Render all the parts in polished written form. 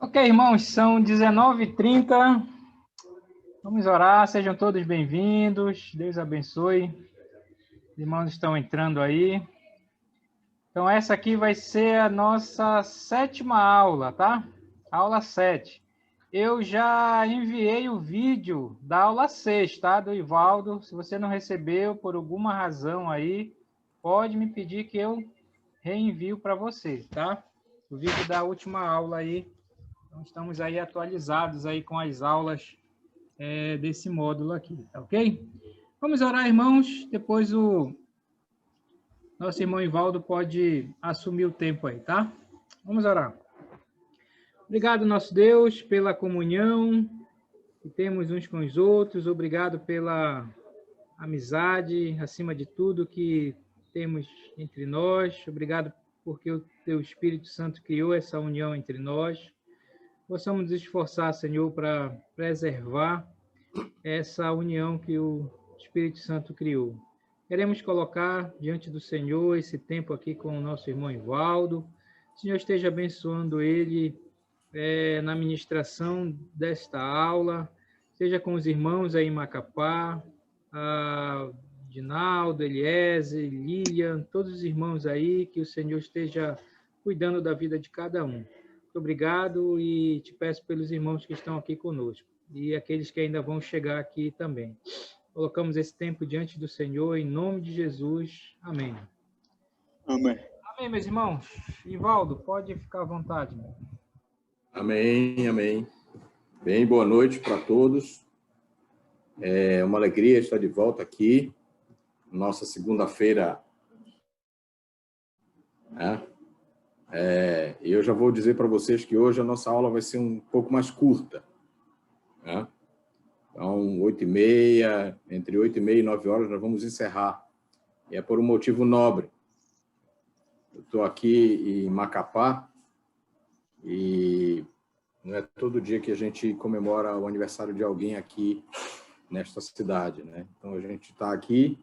Ok, irmãos, são 19h30. Vamos orar, sejam todos bem-vindos. Deus abençoe. Os irmãos estão entrando aí. Então, essa aqui vai ser a nossa 7ª aula, tá? Aula 7. Eu já enviei o vídeo da aula 6, tá? Do Ivaldo. Se você não recebeu por alguma razão aí, pode me pedir que eu reenvio para você, tá? O vídeo da última aula aí. Então, estamos aí atualizados aí com as aulas desse módulo aqui, tá ok? Vamos orar, irmãos. Depois o nosso irmão Ivaldo pode assumir o tempo aí, tá? Vamos orar. Obrigado, nosso Deus, pela comunhão que temos uns com os outros. Obrigado pela amizade, acima de tudo, que temos entre nós. Obrigado porque o Teu Espírito Santo criou essa união entre nós. Possamos nos esforçar, Senhor, para preservar essa união que o Espírito Santo criou. Queremos colocar diante do Senhor esse tempo aqui com o nosso irmão Ivaldo. O Senhor esteja abençoando ele na ministração desta aula, seja com os irmãos aí em Macapá, Dinaldo, Eliezer, Lilian, todos os irmãos aí, que o Senhor esteja cuidando da vida de cada um. Muito obrigado e te peço pelos irmãos que estão aqui conosco e aqueles que ainda vão chegar aqui também. Colocamos esse tempo diante do Senhor, em nome de Jesus. Amém. Amém. Amém, meus irmãos. Ivaldo, pode ficar à vontade. Amém, amém. Bem, boa noite para todos. É uma alegria estar de volta aqui, nossa segunda-feira. Eu já vou dizer para vocês que hoje a nossa aula vai ser um pouco mais curta. Então, 8h30, entre 8h30 e 9h nós vamos encerrar. E é por um motivo nobre. Eu estou aqui em Macapá e não é todo dia que a gente comemora o aniversário de alguém aqui nesta cidade, né? Então, a gente está aqui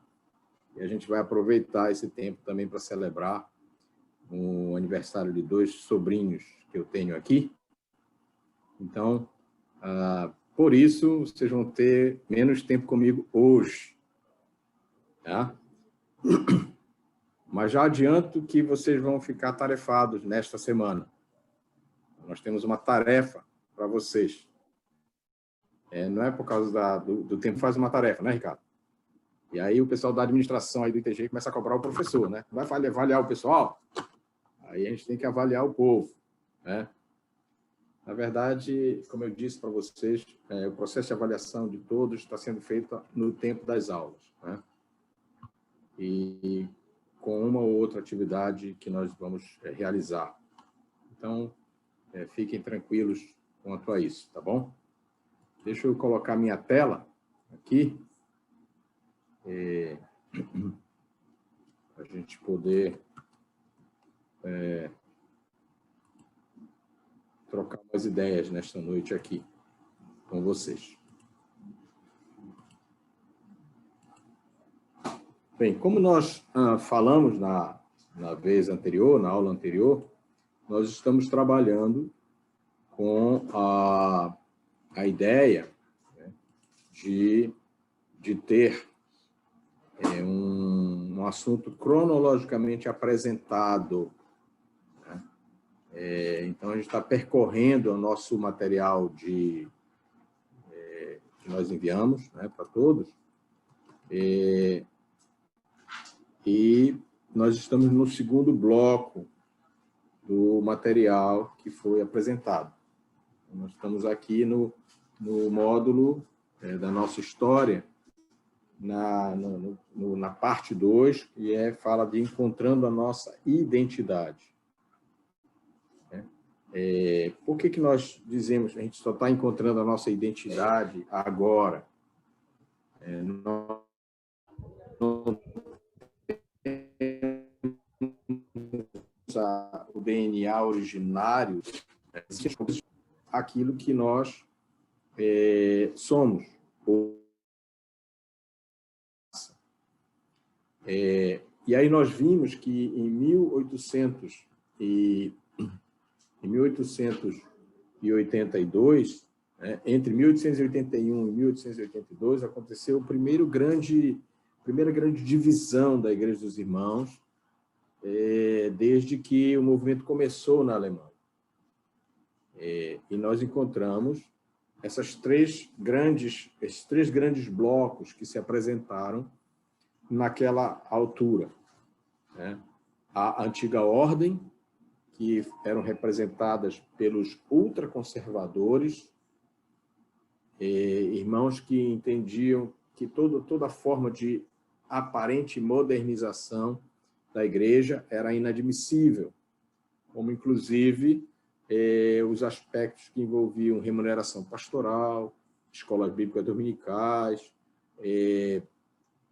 e a gente vai aproveitar esse tempo também para celebrar o aniversário de 2 sobrinhos que eu tenho aqui. Então, por isso, vocês vão ter menos tempo comigo hoje. Tá? Mas já adianto que vocês vão ficar tarefados nesta semana. Nós temos uma tarefa para vocês. Não é por causa do tempo, faz uma tarefa, né, Ricardo? E aí o pessoal da administração aí do ITG começa a cobrar o professor, né? Vai avaliar o pessoal? Aí a gente tem que avaliar o povo, né? Na verdade, como eu disse para vocês, o processo de avaliação de todos está sendo feito no tempo das aulas, né? E com uma ou outra atividade que nós vamos realizar. Então, fiquem tranquilos quanto a isso, tá bom? Deixa eu colocar minha tela aqui, para a gente poder trocar umas ideias nesta noite aqui com vocês. Bem, como nós falamos na vez anterior, na aula anterior, nós estamos trabalhando com a ideia, né, de ter um assunto cronologicamente apresentado. Né? Então, a gente está percorrendo o nosso material que nós enviamos, né, para todos, e nós estamos no segundo bloco do material que foi apresentado. Nós estamos aqui no módulo da nossa história, na parte 2, que fala de encontrando a nossa identidade. Por que nós dizemos que a gente só está encontrando a nossa identidade agora? Não o DNA originário, aquilo que nós somos. E aí nós vimos que em 1800 1882, né, entre 1881 e 1882, aconteceu a primeira grande divisão da Igreja dos Irmãos, desde que o movimento começou na Alemanha. E nós encontramos esses três grandes blocos que se apresentaram naquela altura, né? A antiga ordem, que eram representadas pelos ultraconservadores, irmãos que entendiam que toda forma de aparente modernização da igreja era inadmissível, como, inclusive, os aspectos que envolviam remuneração pastoral, escolas bíblicas dominicais,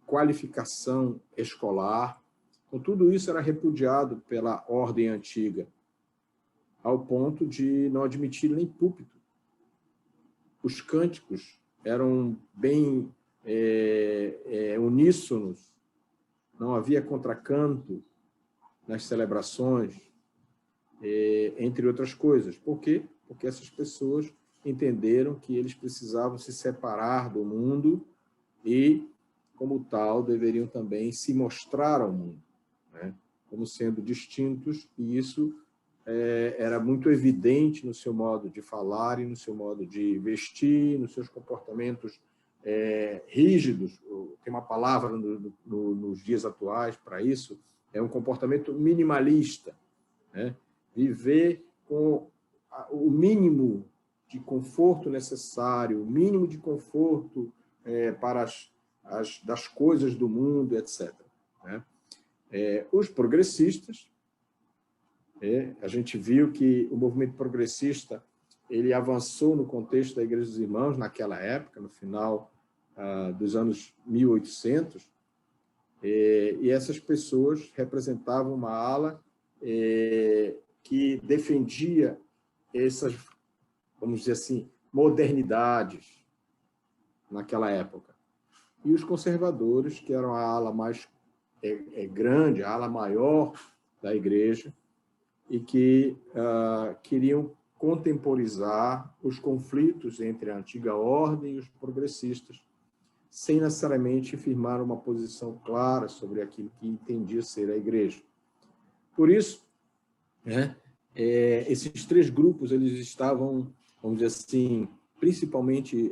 qualificação escolar. Então, tudo isso era repudiado pela ordem antiga, ao ponto de não admitir nem púlpito. Os cânticos eram bem uníssonos, não havia contracanto nas celebrações, entre outras coisas. Por quê? Porque essas pessoas entenderam que eles precisavam se separar do mundo e, como tal, deveriam também se mostrar ao mundo, né, como sendo distintos, e isso era muito evidente no seu modo de falar e no seu modo de vestir, nos seus comportamentos rígidos. Tem uma palavra nos dias atuais para isso, é um comportamento minimalista, né? Viver com o mínimo de conforto necessário, o mínimo de conforto para das coisas do mundo, etc., né? Os progressistas, a gente viu que o movimento progressista ele avançou no contexto da Igreja dos Irmãos naquela época, no final dos anos 1800, e essas pessoas representavam uma ala que defendia essas, vamos dizer assim, modernidades naquela época. E os conservadores, que eram a ala mais grande, a ala maior da Igreja, e que queriam contemporizar os conflitos entre a antiga ordem e os progressistas, sem necessariamente firmar uma posição clara sobre aquilo que entendia ser a Igreja. Por isso, né, esses três grupos eles estavam, vamos dizer assim, principalmente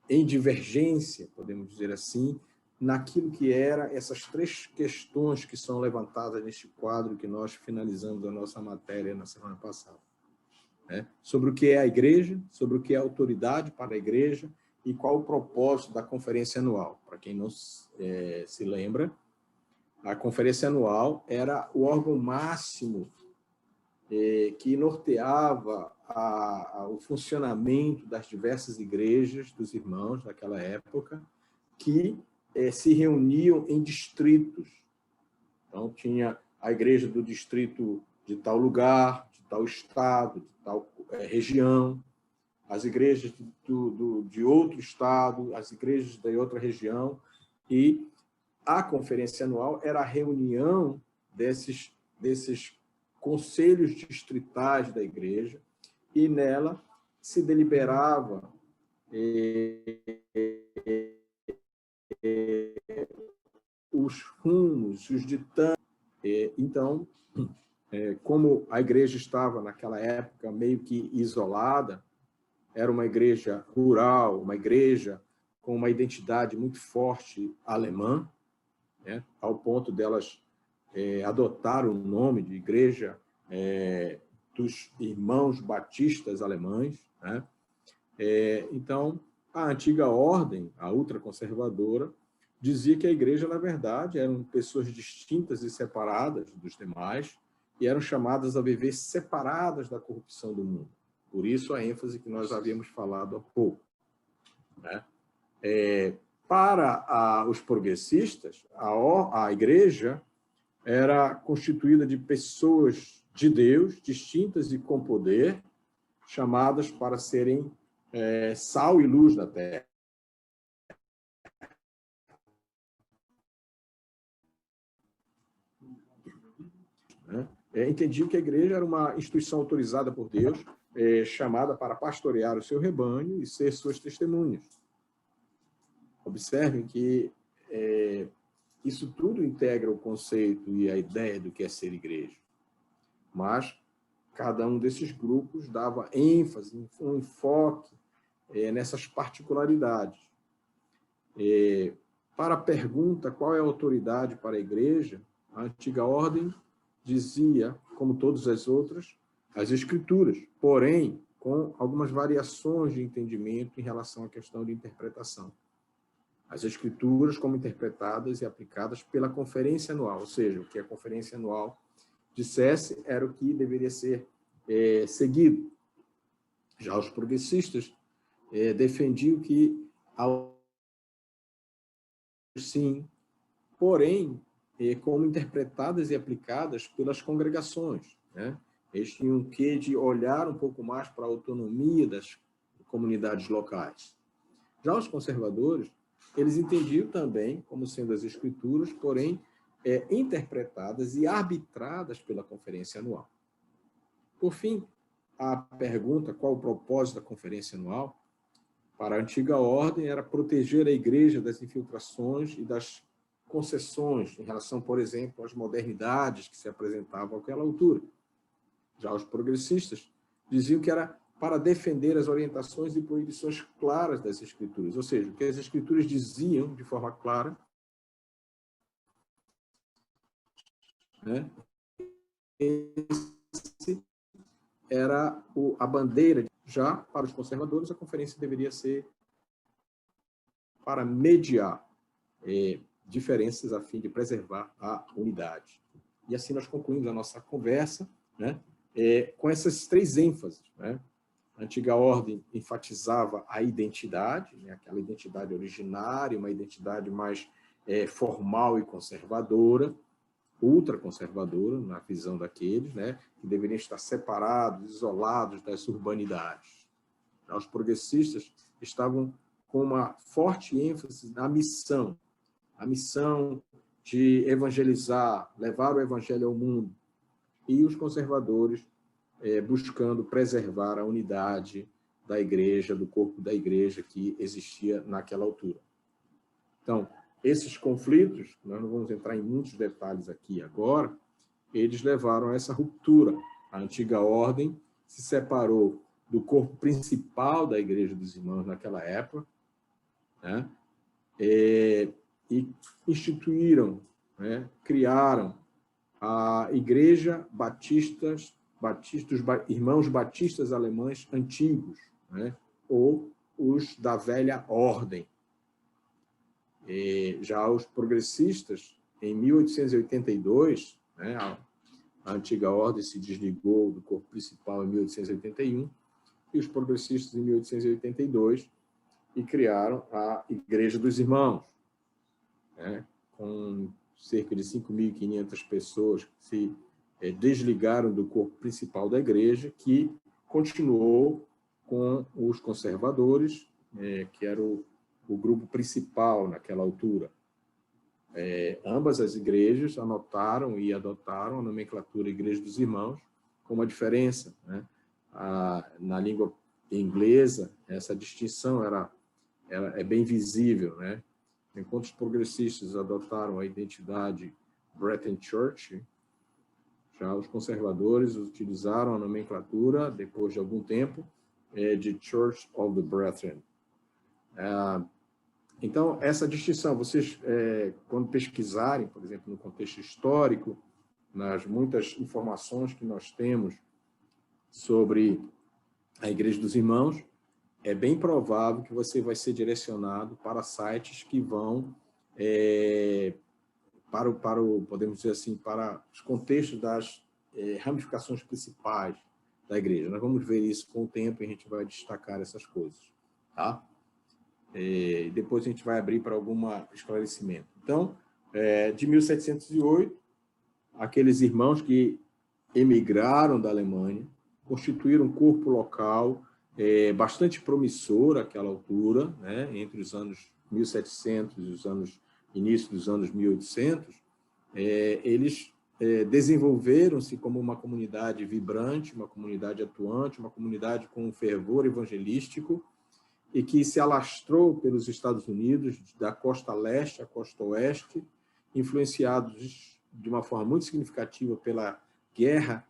em divergência, podemos dizer assim, naquilo que era essas três questões que são levantadas neste quadro que nós finalizamos a nossa matéria na semana passada, né? Sobre o que é a igreja, sobre o que é a autoridade para a igreja e qual o propósito da conferência anual. Para quem não se lembra, a conferência anual era o órgão máximo que norteava o funcionamento das diversas igrejas dos irmãos daquela época, que se reuniam em distritos. Então, tinha a igreja do distrito de tal lugar, de tal estado, de tal região, as igrejas de outro estado, as igrejas de outra região, e a conferência anual era a reunião desses conselhos distritais da igreja, e nela se deliberava os rumos, os ditames. Então, como a igreja estava, naquela época, meio que isolada, era uma igreja rural, uma igreja com uma identidade muito forte alemã, né, ao ponto delas adotar o nome de Igreja dos Irmãos Batistas Alemães, né? Então, a antiga ordem, a ultraconservadora, dizia que a igreja, na verdade, eram pessoas distintas e separadas dos demais e eram chamadas a viver separadas da corrupção do mundo. Por isso, a ênfase que nós havíamos falado há pouco, né? Para os progressistas, a igreja era constituída de pessoas de Deus, distintas e com poder, chamadas para serem sal e luz da terra. Entendiam que a igreja era uma instituição autorizada por Deus chamada para pastorear o seu rebanho e ser suas testemunhas. Observem que isso tudo integra o conceito e a ideia do que é ser igreja. Mas cada um desses grupos dava ênfase, um enfoque nessas particularidades. Para a pergunta qual é a autoridade para a igreja, a antiga ordem dizia, como todas as outras, as Escrituras, porém, com algumas variações de entendimento em relação à questão de interpretação. As Escrituras como interpretadas e aplicadas pela conferência anual, ou seja, o que a conferência anual dissesse era o que deveria ser seguido. Já os progressistas defendiam que, sim, porém, como interpretadas e aplicadas pelas congregações, né? Eles tinham um quê de olhar um pouco mais para a autonomia das comunidades locais. Já os conservadores, eles entendiam também como sendo as Escrituras, porém, interpretadas e arbitradas pela conferência anual. Por fim, a pergunta qual o propósito da conferência anual, para a antiga ordem, era proteger a igreja das infiltrações e das concessões em relação, por exemplo, às modernidades que se apresentavam àquela altura. Já os progressistas diziam que era para defender as orientações e proibições claras das Escrituras, ou seja, o que as Escrituras diziam de forma clara, né? Esse era a bandeira. Já para os conservadores, a conferência deveria ser para mediar diferenças a fim de preservar a unidade. E assim nós concluímos a nossa conversa, né? Com essas três ênfases, né? A antiga ordem enfatizava a identidade, né? Aquela identidade originária, uma identidade mais formal e conservadora, ultraconservadora, na visão daqueles, né? Que deveriam estar separados, isolados das urbanidades. Os progressistas estavam com uma forte ênfase na missão, a missão de evangelizar, levar o evangelho ao mundo, e os conservadores buscando preservar a unidade da igreja, do corpo da igreja que existia naquela altura. Então, esses conflitos, nós não vamos entrar em muitos detalhes aqui agora, eles levaram a essa ruptura. A antiga ordem se separou do corpo principal da Igreja dos Irmãos naquela época, né? E instituíram, né? Criaram a Igreja dos Irmãos Batistas Alemães Antigos, né? Ou os da Velha Ordem. Já os progressistas, em 1882, né? A antiga ordem se desligou do corpo principal em 1881, e os progressistas em 1882, e criaram a Igreja dos Irmãos, né? Com cerca de 5.500 pessoas que se desligaram do corpo principal da igreja, que continuou com os conservadores, que era o grupo principal naquela altura. Ambas as igrejas anotaram e adotaram a nomenclatura Igreja dos Irmãos, com uma diferença, né? Na língua inglesa, essa distinção é bem visível, né? Enquanto os progressistas adotaram a identidade Brethren Church, já os conservadores utilizaram a nomenclatura, depois de algum tempo, de Church of the Brethren. Então, essa distinção, vocês, quando pesquisarem, por exemplo, no contexto histórico, nas muitas informações que nós temos sobre a Igreja dos Irmãos, é bem provável que você vai ser direcionado para sites que vão podemos dizer assim, para os contextos das ramificações principais da igreja. Nós vamos ver isso com o tempo e a gente vai destacar essas coisas, tá? Depois a gente vai abrir para algum esclarecimento. Então, de 1708, aqueles irmãos que emigraram da Alemanha constituíram um corpo local bastante promissor àquela altura, né? Entre os anos 1700 e início dos anos 1800, eles desenvolveram-se como uma comunidade vibrante, uma comunidade atuante, uma comunidade com um fervor evangelístico, e que se alastrou pelos Estados Unidos, da costa leste à costa oeste, influenciados de uma forma muito significativa pela guerra,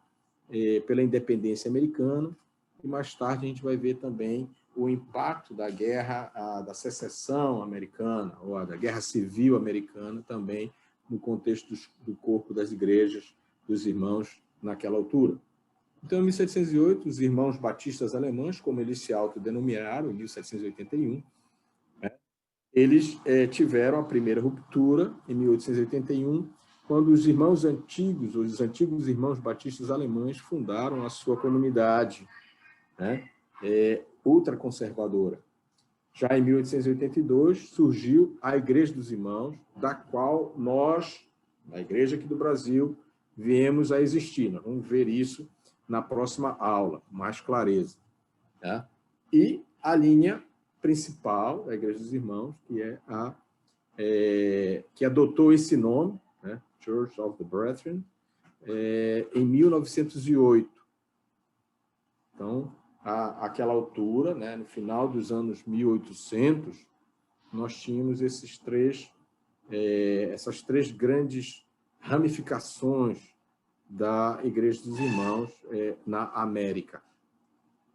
pela independência americana, e mais tarde a gente vai ver também o impacto da guerra, da secessão americana, ou da guerra civil americana, também no contexto do corpo das igrejas, dos irmãos naquela altura. Então, em 1708, os irmãos batistas alemães, como eles se autodenominaram, em 1781, né, eles tiveram a primeira ruptura, em 1881, quando os irmãos antigos, os antigos irmãos batistas alemães, fundaram a sua comunidade, né, ultraconservadora. Já em 1882, surgiu a Igreja dos Irmãos, da qual nós, na Igreja aqui do Brasil, viemos a existir. Nós vamos ver isso na próxima aula, com mais clareza. Tá? E a linha principal da Igreja dos Irmãos, que adotou esse nome, né, Church of the Brethren, em 1908. Então, àquela altura, né, no final dos anos 1800, nós tínhamos essas três grandes ramificações da Igreja dos Irmãos na América.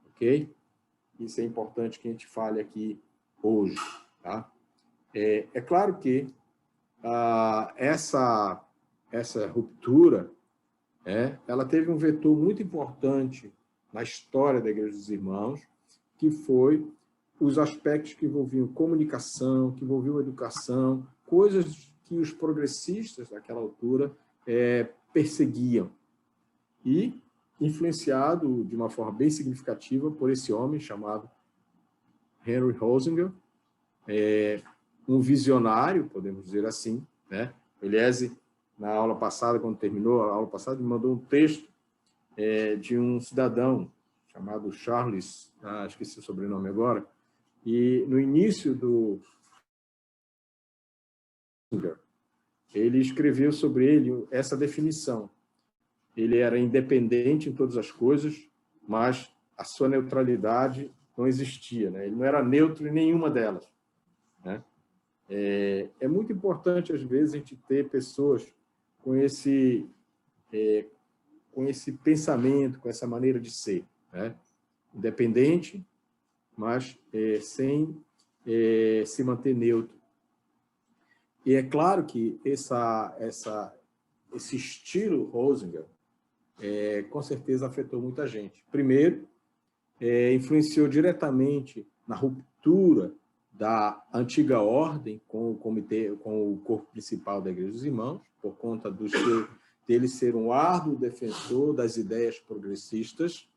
Ok? Isso é importante que a gente fale aqui hoje. Tá? É claro que essa ruptura ela teve um vetor muito importante na história da Igreja dos Irmãos, que foi os aspectos que envolviam comunicação, que envolviam educação, coisas que os progressistas daquela altura perseguiam. E influenciado de uma forma bem significativa por esse homem chamado Henry Hosinger, um visionário, podemos dizer assim, né? Eliese, na aula passada, quando terminou a aula passada, me mandou um texto de um cidadão chamado Charles, esqueci o sobrenome agora, e no início do... ele escreveu sobre ele essa definição. Ele era independente em todas as coisas, mas a sua neutralidade não existia, né? Ele não era neutro em nenhuma delas, né? É muito importante, às vezes, a gente ter pessoas com esse pensamento, com essa maneira de ser, né? Independente, mas sem se manter neutro. E é claro que esse estilo Hosinger com certeza afetou muita gente. Primeiro, influenciou diretamente na ruptura da antiga ordem com o comitê, com o corpo principal da Igreja dos Irmãos, por conta dele ser um árduo defensor das ideias progressistas,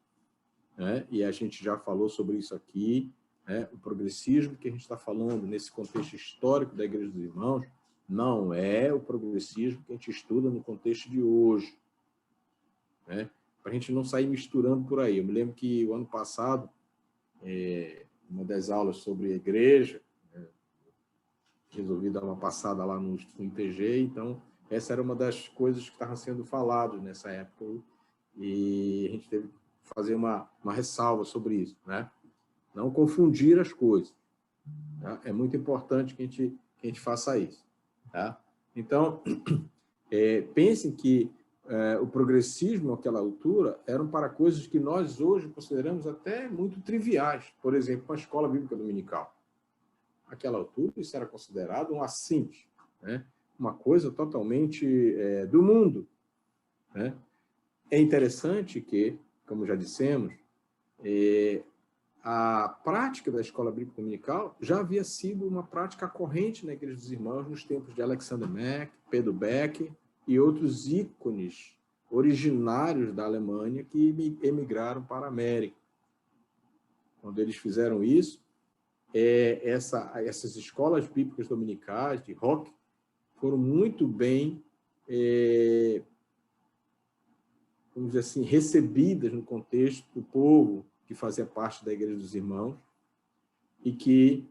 né? E a gente já falou sobre isso aqui, né? O progressismo que a gente está falando nesse contexto histórico da Igreja dos Irmãos não é o progressismo que a gente estuda no contexto de hoje, né? Para a gente não sair misturando por aí. Eu me lembro que o ano passado, uma das aulas sobre a igreja, resolvi dar uma passada lá no ITG, então essa era uma das coisas que estavam sendo faladas nessa época, e a gente teve que fazer uma ressalva sobre isso, né? Não confundir as coisas, tá? É muito importante que a gente faça isso, tá? Então, pensem que o progressismo, naquela altura, eram para coisas que nós hoje consideramos até muito triviais. Por exemplo, a escola bíblica dominical. Naquela altura, isso era considerado um assinte, né? Uma coisa totalmente do mundo, né? É interessante que, como já dissemos, a prática da escola bíblica dominical já havia sido uma prática corrente na Igreja dos Irmãos nos tempos de Alexander Mack, Pedro Beck e outros ícones originários da Alemanha que emigraram para a América. Quando eles fizeram isso, essas escolas bíblicas dominicais de rock foram muito bem, vamos dizer assim, recebidas no contexto do povo que fazia parte da Igreja dos Irmãos e que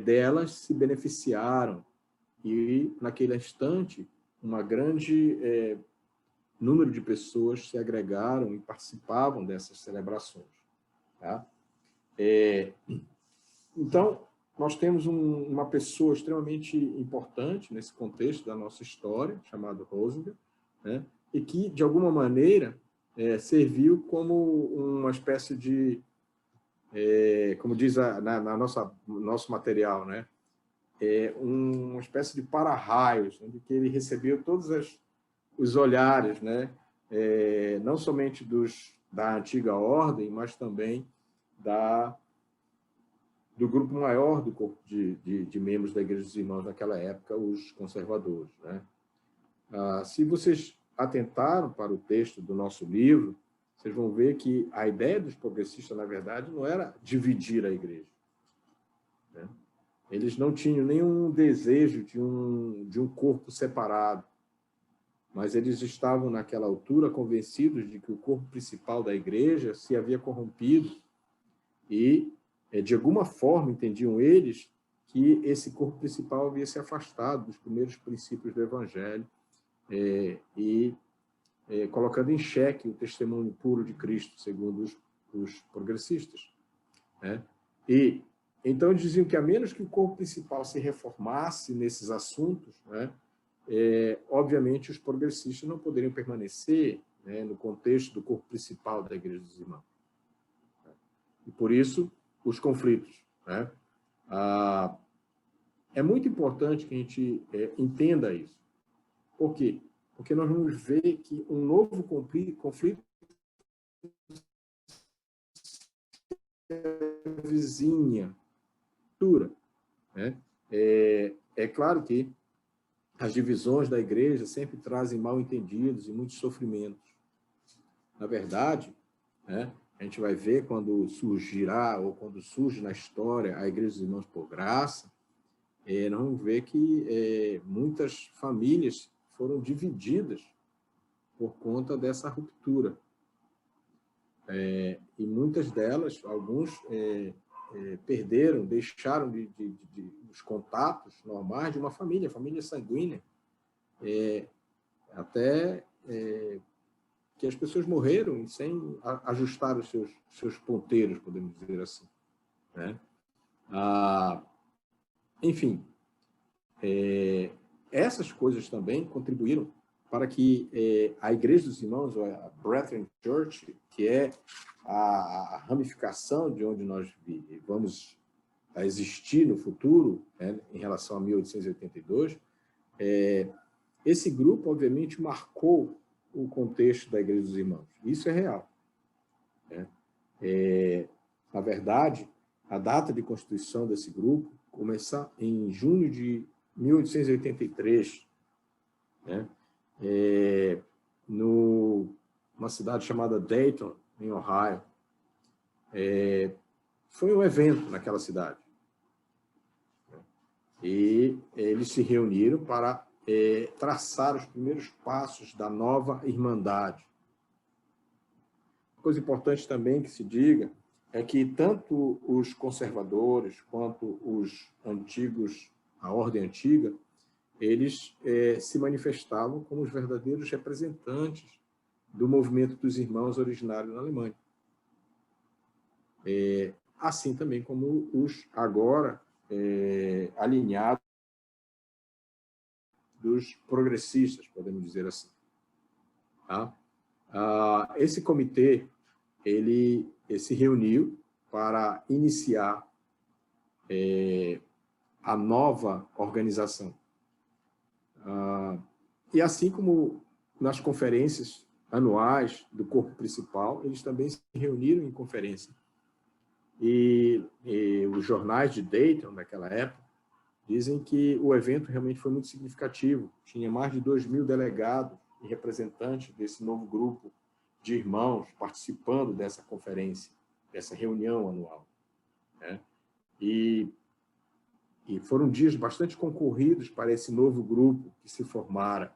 delas se beneficiaram. E, naquele instante, uma grande número de pessoas se agregaram e participavam dessas celebrações. Tá? Então, nós temos uma pessoa extremamente importante nesse contexto da nossa história, chamado Rosinger, né? E que, de alguma maneira, serviu como uma espécie de, como diz nosso material, né? Uma espécie de para-raios, onde que ele recebeu todos os olhares, né? Não somente da antiga ordem, mas também do grupo maior do corpo de membros da Igreja dos Irmãos naquela época, os conservadores, né? Se vocês atentaram para o texto do nosso livro, vocês vão ver que a ideia dos progressistas, na verdade, não era dividir a igreja, né? Eles não tinham nenhum desejo de um corpo separado, mas eles estavam, naquela altura, convencidos de que o corpo principal da igreja se havia corrompido e, de alguma forma, entendiam eles que esse corpo principal havia se afastado dos primeiros princípios do Evangelho colocando em xeque o testemunho puro de Cristo, segundo os progressistas, né? E então diziam que, a menos que o corpo principal se reformasse nesses assuntos, né, obviamente os progressistas não poderiam permanecer, né, no contexto do corpo principal da Igreja dos Irmãos. E por isso, os conflitos, né? É muito importante que a gente entenda isso. Por quê? Porque nós vamos ver que um novo conflito vizinha, né? É claro que as divisões da igreja sempre trazem mal-entendidos e muitos sofrimentos. Na verdade, né, a gente vai ver quando surgirá, ou quando surge na história, a Igreja dos Irmãos por Graça, nós vamos ver que muitas famílias foram divididas por conta dessa ruptura. E muitas delas, alguns perderam, deixaram os contatos normais de uma família sanguínea, até que as pessoas morreram sem ajustar os seus ponteiros, podemos dizer assim, né? Enfim, essas coisas também contribuíram para que a Igreja dos Irmãos, ou a Brethren Church, que é a ramificação de onde nós vamos existir no futuro, né, em relação a 1882, esse grupo, obviamente, marcou o contexto da Igreja dos Irmãos. Isso é real, né? Na verdade, a data de constituição desse grupo começa em junho de 1883, né? Numa cidade chamada Dayton, em Ohio. Foi um evento naquela cidade. E eles se reuniram para traçar os primeiros passos da nova Irmandade. Coisa importante também que se diga é que tanto os conservadores quanto os antigos, a ordem antiga, eles se manifestavam como os verdadeiros representantes do movimento dos irmãos originários na Alemanha. Assim também como os agora alinhados dos progressistas, podemos dizer assim. Tá? Esse comitê ele se reuniu para iniciar a nova organização. E assim como nas conferências anuais do corpo principal, eles também se reuniram em conferência. E os jornais de Dayton, naquela época, dizem que o evento realmente foi muito significativo. Tinha mais de 2.000 delegados e representantes desse novo grupo de irmãos participando dessa conferência, dessa reunião anual, né? E foram dias bastante concorridos para esse novo grupo que se formara.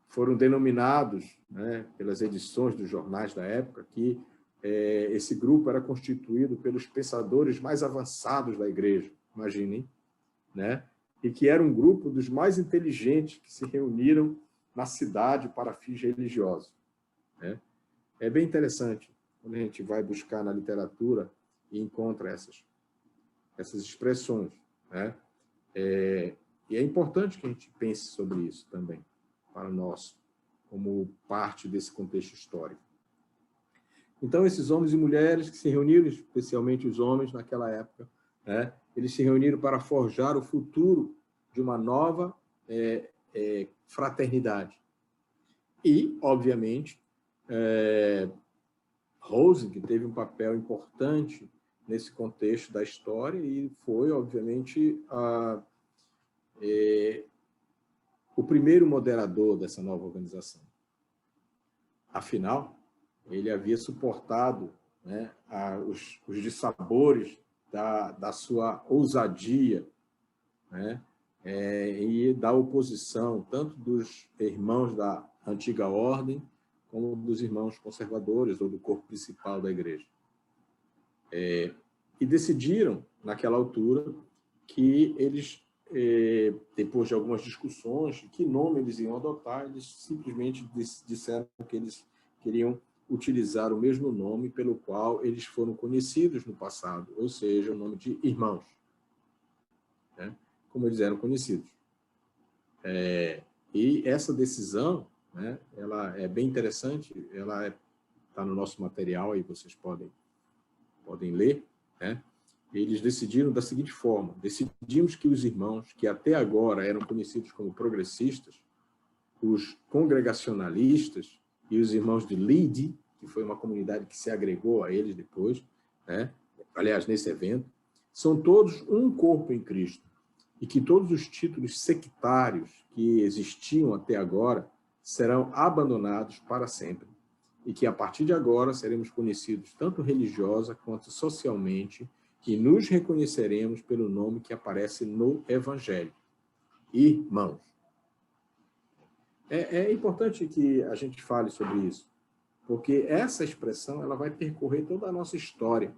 Foram denominados, né, pelas edições dos jornais da época, que esse grupo era constituído pelos pensadores mais avançados da igreja, imaginem, né? E que era um grupo dos mais inteligentes que se reuniram na cidade para fins religiosos, né? É bem interessante quando a gente vai buscar na literatura e encontra essas expressões, né? E é importante que a gente pense sobre isso também, para nós, como parte desse contexto histórico. Então, esses homens e mulheres que se reuniram, especialmente os homens naquela época, né, eles se reuniram para forjar o futuro de uma nova fraternidade. E, obviamente, Rosing teve um papel importante nesse contexto da história e foi, obviamente, o primeiro moderador dessa nova organização. Afinal, ele havia suportado, né, os dissabores da sua ousadia, né, e da oposição, tanto dos irmãos da antiga ordem, como dos irmãos conservadores, ou do corpo principal da igreja. E decidiram, naquela altura, que eles, depois de algumas discussões, que nome eles iam adotar, eles simplesmente disseram que eles queriam utilizar o mesmo nome pelo qual eles foram conhecidos no passado, ou seja, o nome de irmãos, né? Como eles eram conhecidos. E essa decisão, né, ela é bem interessante, ela está no nosso material, aí vocês podem ler, né? Eles decidiram da seguinte forma: decidimos que os irmãos, que até agora eram conhecidos como progressistas, os congregacionalistas e os irmãos de Leeds, que foi uma comunidade que se agregou a eles depois, né? Aliás, nesse evento, são todos um corpo em Cristo, e que todos os títulos sectários que existiam até agora serão abandonados para sempre, e que a partir de agora seremos conhecidos tanto religiosa quanto socialmente, e nos reconheceremos pelo nome que aparece no Evangelho: irmãos. É importante que a gente fale sobre isso, porque essa expressão ela vai percorrer toda a nossa história,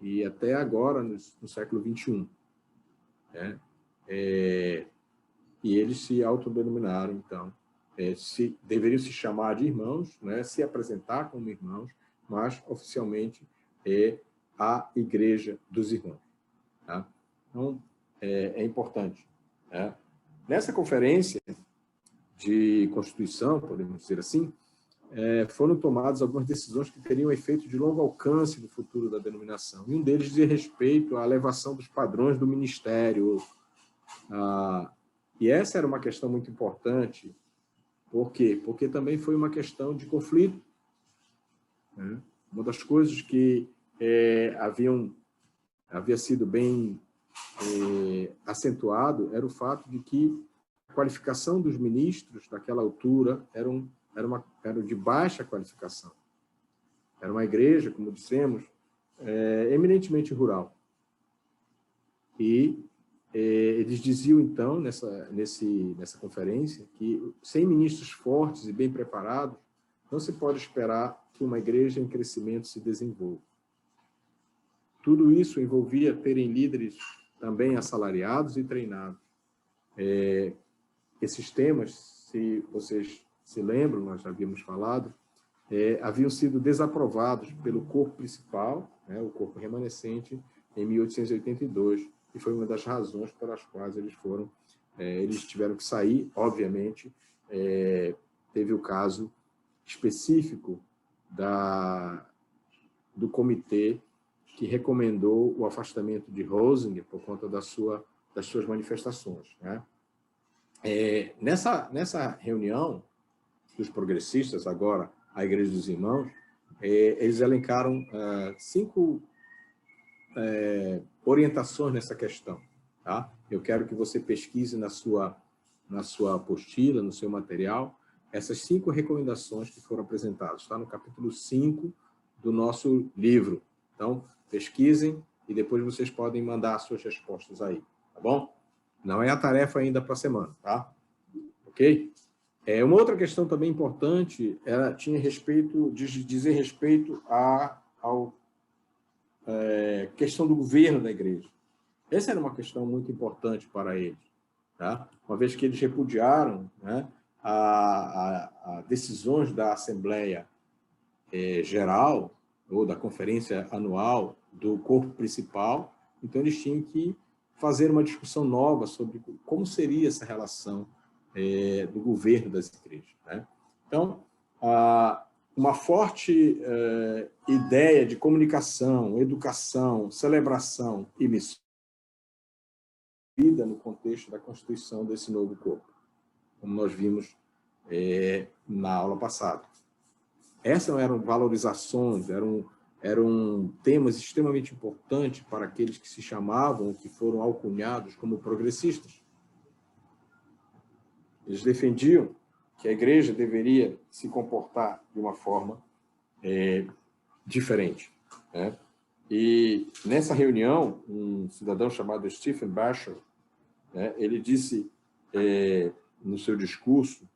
e até agora, no século XXI. Né? E eles se autodenominaram, então, deveriam se chamar de irmãos, né? Se apresentar como irmãos, mas oficialmente é a Igreja dos Irmãos. Tá? Então, é importante. Né? Nessa conferência de Constituição, podemos dizer assim, foram tomadas algumas decisões que teriam efeito de longo alcance no futuro da denominação. E um deles dizia respeito à elevação dos padrões do ministério. E essa era uma questão muito importante. Por quê? Porque também foi uma questão de conflito. Né? Uma das coisas que havia sido bem acentuado era o fato de que a qualificação dos ministros daquela altura era de baixa qualificação. Era uma igreja, como dissemos, eminentemente rural. E eles diziam, então, nessa conferência, que sem ministros fortes e bem preparados, não se pode esperar que uma igreja em crescimento se desenvolva. Tudo isso envolvia terem líderes também assalariados e treinados. Esses temas, se vocês se lembram, nós já havíamos falado, haviam sido desaprovados pelo corpo principal, né, o corpo remanescente, em 1882, e foi uma das razões pelas quais eles tiveram que sair. Obviamente, teve o caso específico do comitê que recomendou o afastamento de Rosinger por conta das suas manifestações. Né? Nessa reunião dos progressistas, agora a Igreja dos Irmãos, eles elencaram 5 orientações nessa questão. Tá? Eu quero que você pesquise na sua apostila, no seu material, essas 5 recomendações que foram apresentadas. Está no capítulo 5 do nosso livro. Então, pesquisem e depois vocês podem mandar as suas respostas aí, tá bom? Não é a tarefa ainda para a semana, tá? Ok? Uma outra questão também importante tinha dizer respeito à questão do governo da igreja. Essa era uma questão muito importante para eles. Tá? uma vez que eles repudiaram, né, a decisões da Assembleia Geral ou da Conferência Anual do corpo principal. Então, eles tinham que fazer uma discussão nova sobre como seria essa relação do governo das igrejas, né? Então, uma forte ideia de comunicação, educação, celebração e missão no contexto da constituição desse novo corpo, como nós vimos na aula passada. Essas eram valorizações, eram temas extremamente importantes para aqueles que se chamavam, que foram alcunhados como progressistas. Eles defendiam que a igreja deveria se comportar de uma forma diferente, né? E nessa reunião, um cidadão chamado Stephen Batchelor, né, ele disse no seu discurso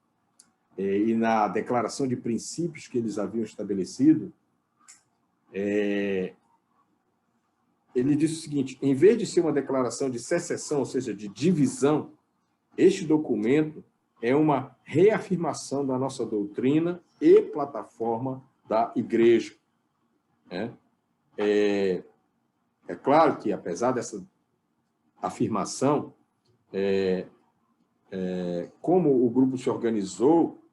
e na declaração de princípios que eles haviam estabelecido, ele disse o seguinte: em vez de ser uma declaração de secessão, ou seja, de divisão, este documento é uma reafirmação da nossa doutrina e plataforma da igreja, né? É claro que, apesar dessa afirmação, como o grupo se organizou,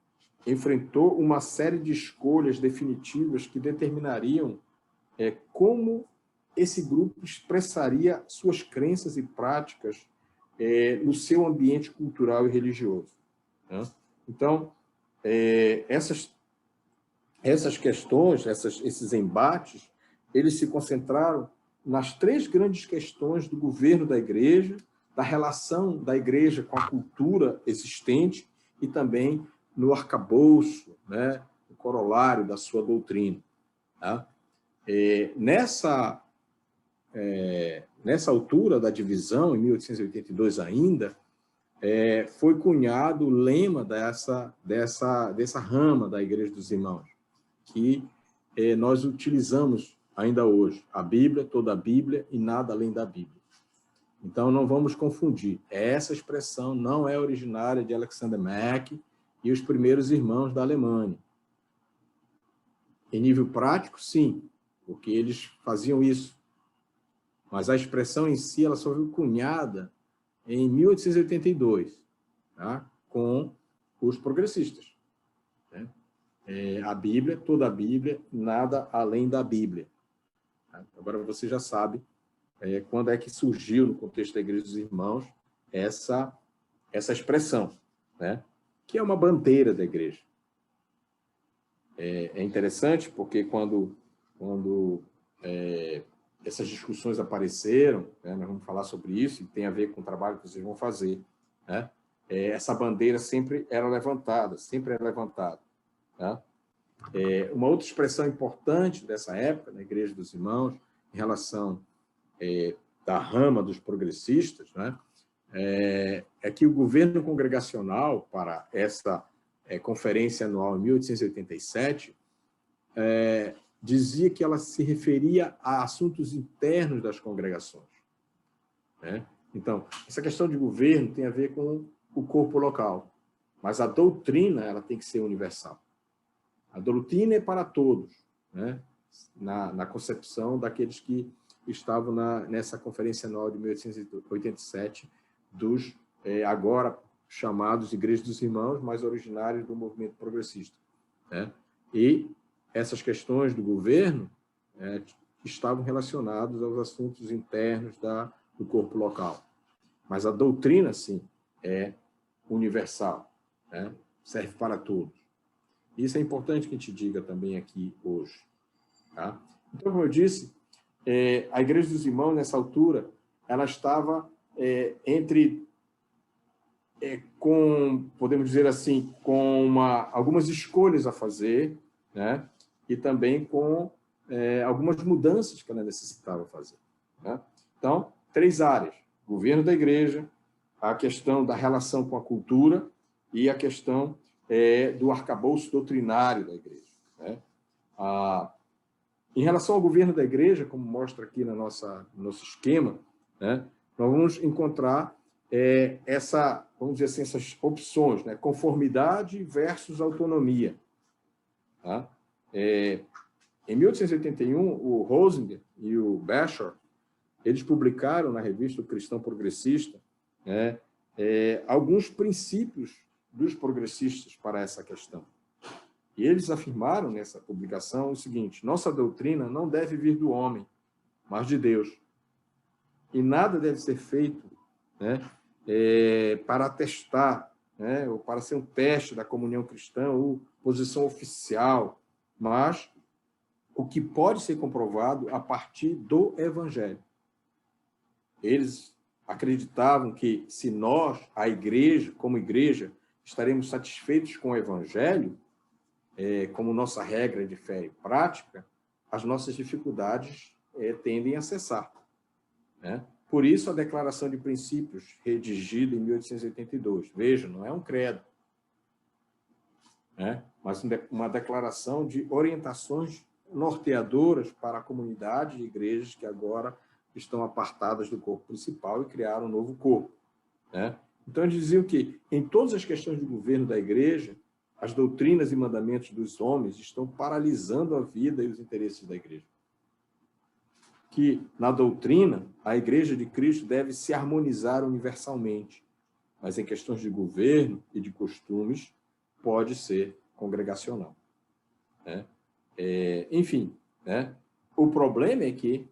enfrentou uma série de escolhas definitivas que determinariam como esse grupo expressaria suas crenças e práticas no seu ambiente cultural e religioso, né? Então, essas questões, esses embates, eles se concentraram nas três grandes questões do governo da igreja, da relação da igreja com a cultura existente e também no arcabouço, né, o corolário da sua doutrina, tá? Nessa altura da divisão, em 1882 ainda, foi cunhado o lema dessa rama da Igreja dos Irmãos, que nós utilizamos ainda hoje: a Bíblia, toda a Bíblia e nada além da Bíblia. Então, não vamos confundir. Essa expressão não é originária de Alexander Mack e os primeiros irmãos da Alemanha. Em nível prático, sim, porque eles faziam isso. Mas a expressão em si, ela só foi cunhada em 1882, tá? Com os progressistas, né? A Bíblia, toda a Bíblia, nada além da Bíblia. Tá? Agora você já sabe quando é que surgiu, no contexto da Igreja dos Irmãos, essa expressão, né? Que é uma bandeira da igreja. É interessante porque quando essas discussões apareceram, né, nós vamos falar sobre isso, e tem a ver com o trabalho que vocês vão fazer, né? Essa bandeira sempre era levantada, tá? Uma outra expressão importante dessa época, na Igreja dos Irmãos, em relação da rama dos progressistas, né, é que o governo congregacional, para essa conferência anual em 1887, dizia que ela se referia a assuntos internos das congregações, né? Então, essa questão de governo tem a ver com o corpo local, mas a doutrina ela tem que ser universal. A doutrina é para todos, né? Na concepção daqueles que estavam nessa conferência anual de 1887, dos agora chamados Igrejas dos Irmãos, mas originários do movimento progressista, né? E essas questões do governo estavam relacionadas aos assuntos internos do corpo local. Mas a doutrina, sim, é universal, né? Serve para todos. Isso é importante que a gente diga também aqui hoje, tá? Então, como eu disse, a Igreja dos Irmãos, nessa altura, ela estava podemos dizer assim, com algumas escolhas a fazer, né? E também com algumas mudanças que ela necessitava fazer, né? Então, 3 áreas: governo da igreja, a questão da relação com a cultura e a questão do arcabouço doutrinário da igreja, né? Em relação ao governo da igreja, como mostra aqui no nosso esquema, né, nós vamos encontrar vamos dizer assim, essas opções, né? Conformidade versus autonomia. Tá? Em 1881, o Rosinger e o Basher, eles publicaram na revista O Cristão Progressista, né, alguns princípios dos progressistas para essa questão. E eles afirmaram nessa publicação o seguinte: nossa doutrina não deve vir do homem, mas de Deus. E nada deve ser feito, né, para atestar, né, ou para ser um teste da comunhão cristã ou posição oficial, mas o que pode ser comprovado a partir do Evangelho. Eles acreditavam que se nós, a igreja, como igreja, estaremos satisfeitos com o Evangelho, como nossa regra de fé e prática, as nossas dificuldades tendem a cessar. Né? Por isso, a Declaração de Princípios, redigida em 1882. Veja, não é um credo, né? Mas uma declaração de orientações norteadoras para a comunidade de igrejas que agora estão apartadas do corpo principal e criaram um novo corpo. Né? Então, eles diziam que, em todas as questões de governo da igreja, as doutrinas e mandamentos dos homens estão paralisando a vida e os interesses da igreja. Que, na doutrina, a igreja de Cristo deve se harmonizar universalmente, mas em questões de governo e de costumes, pode ser congregacional. Né? Enfim, né? O problema é que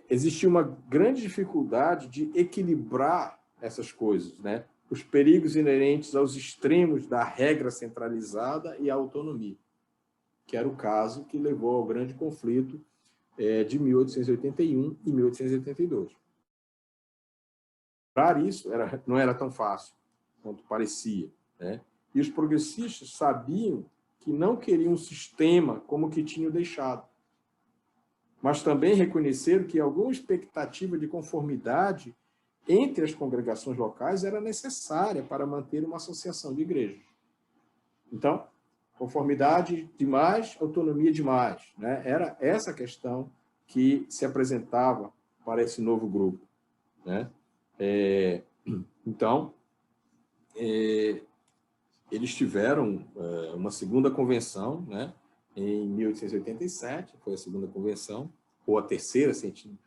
existia uma grande dificuldade de equilibrar essas coisas, né? Os perigos inerentes aos extremos da regra centralizada e a autonomia, que era o caso que levou ao grande conflito de 1881 e 1882. Para isso não era tão fácil quanto parecia, né? E os progressistas sabiam que não queriam um sistema como o que tinham deixado, mas também reconheceram que alguma expectativa de conformidade entre as congregações locais era necessária para manter uma associação de igrejas. Então, conformidade demais, autonomia demais, né? Era essa questão que se apresentava para esse novo grupo, né? Então, eles tiveram uma segunda convenção, né? Em 1887, foi a segunda convenção, ou a terceira, se a gente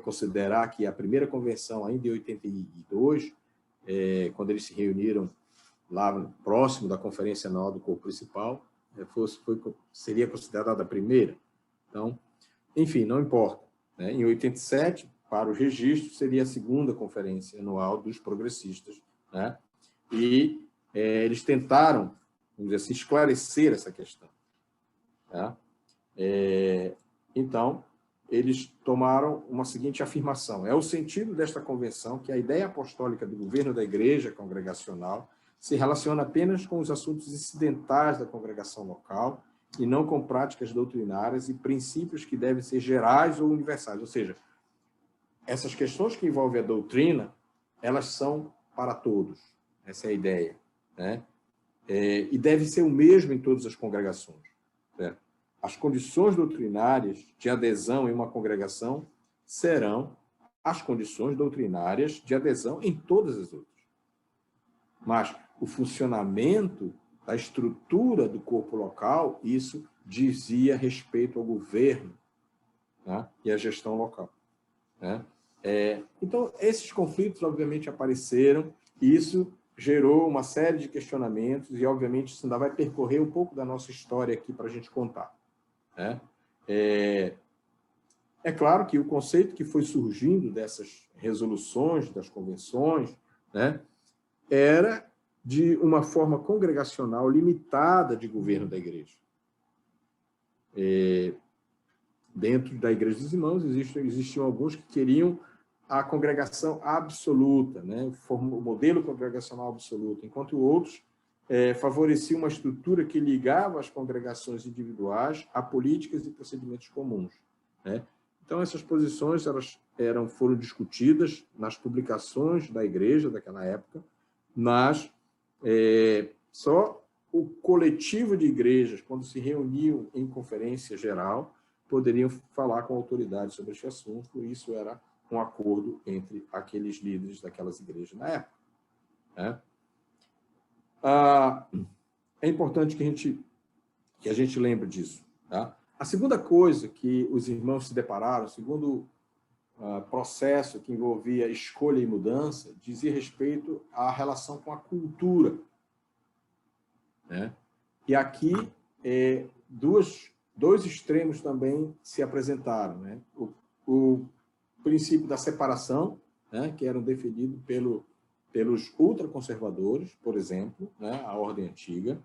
considerar que a primeira convenção, ainda em 82, quando eles se reuniram lá próximo da Conferência Anual do Corpo Principal, seria considerada a primeira. Então, enfim, não importa. Né? Em 87, para os registros, seria a segunda Conferência Anual dos Progressistas. Né? E eles tentaram, vamos dizer assim, esclarecer essa questão. Tá? Então, eles tomaram uma seguinte afirmação: é o sentido desta convenção que a ideia apostólica do governo da igreja congregacional se relaciona apenas com os assuntos incidentais da congregação local e não com práticas doutrinárias e princípios que devem ser gerais ou universais. Ou seja, essas questões que envolvem a doutrina, elas são para todos. Essa é a ideia. Né? E deve ser o mesmo em todas as congregações. Certo? As condições doutrinárias de adesão em uma congregação serão as condições doutrinárias de adesão em todas as outras. Mas o funcionamento da estrutura do corpo local, isso dizia respeito ao governo, né? E à gestão local. Né? Então, esses conflitos, obviamente, apareceram, e isso gerou uma série de questionamentos, e, obviamente, isso ainda vai percorrer um pouco da nossa história aqui para a gente contar. Né? É claro que o conceito que foi surgindo dessas resoluções, das convenções, né, era de uma forma congregacional limitada de governo da igreja. Dentro da Igreja dos Irmãos, existiam alguns que queriam a congregação absoluta, né, o modelo congregacional absoluto, enquanto outros favoreciam uma estrutura que ligava as congregações individuais a políticas e procedimentos comuns. Né? Então, essas posições foram discutidas nas publicações da igreja daquela época, mas só o coletivo de igrejas, quando se reuniam em conferência geral, poderiam falar com autoridade sobre este assunto, e isso era um acordo entre aqueles líderes daquelas igrejas na época. Né? É importante que a gente lembre disso. Tá? A segunda coisa que os irmãos se depararam, o segundo processo que envolvia escolha e mudança, dizia respeito à relação com a cultura. Né? E aqui, dois extremos também se apresentaram. Né? O princípio da separação, né? Que eram defendidos pelos ultraconservadores, por exemplo, né? A ordem antiga,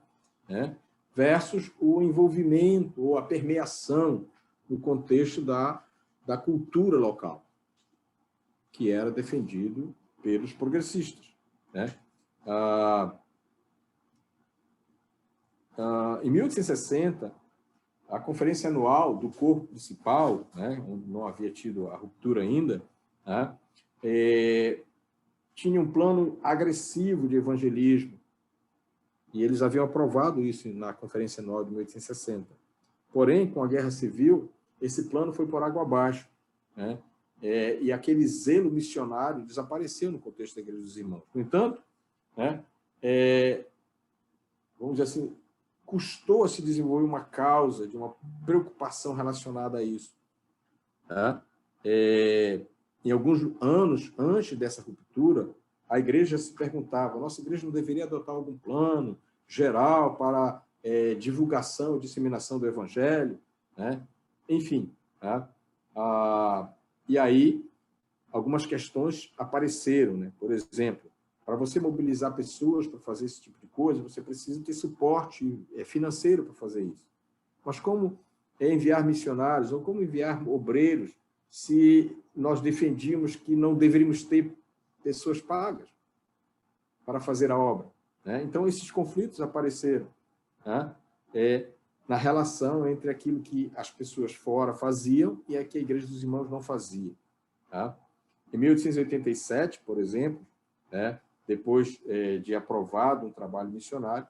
né? Versus o envolvimento ou a permeação no contexto da cultura local, que era defendido pelos progressistas. Né? Em 1860, a conferência anual do corpo principal, né, onde não havia tido a ruptura ainda, né, tinha um plano agressivo de evangelismo, e eles haviam aprovado isso na conferência anual de 1860. Porém, com a Guerra Civil, esse plano foi por água abaixo, né? E aquele zelo missionário desapareceu no contexto da Igreja dos Irmãos. No entanto, né, vamos dizer assim, custou a se desenvolver uma causa de uma preocupação relacionada a isso. Tá? Em alguns anos antes dessa ruptura, a igreja se perguntava, nossa igreja não deveria adotar algum plano geral para divulgação e disseminação do evangelho? Né? Enfim, tá? E aí algumas questões apareceram. Né? Por exemplo, para você mobilizar pessoas para fazer esse tipo de coisa, você precisa ter suporte financeiro para fazer isso. Mas como enviar missionários ou como enviar obreiros se nós defendíamos que não deveríamos ter pessoas pagas para fazer a obra? Né? Então, esses conflitos apareceram, né? Na relação entre aquilo que as pessoas fora faziam e a que a Igreja dos Irmãos não fazia. Tá? Em 1887, por exemplo, né, depois de aprovado um trabalho missionário,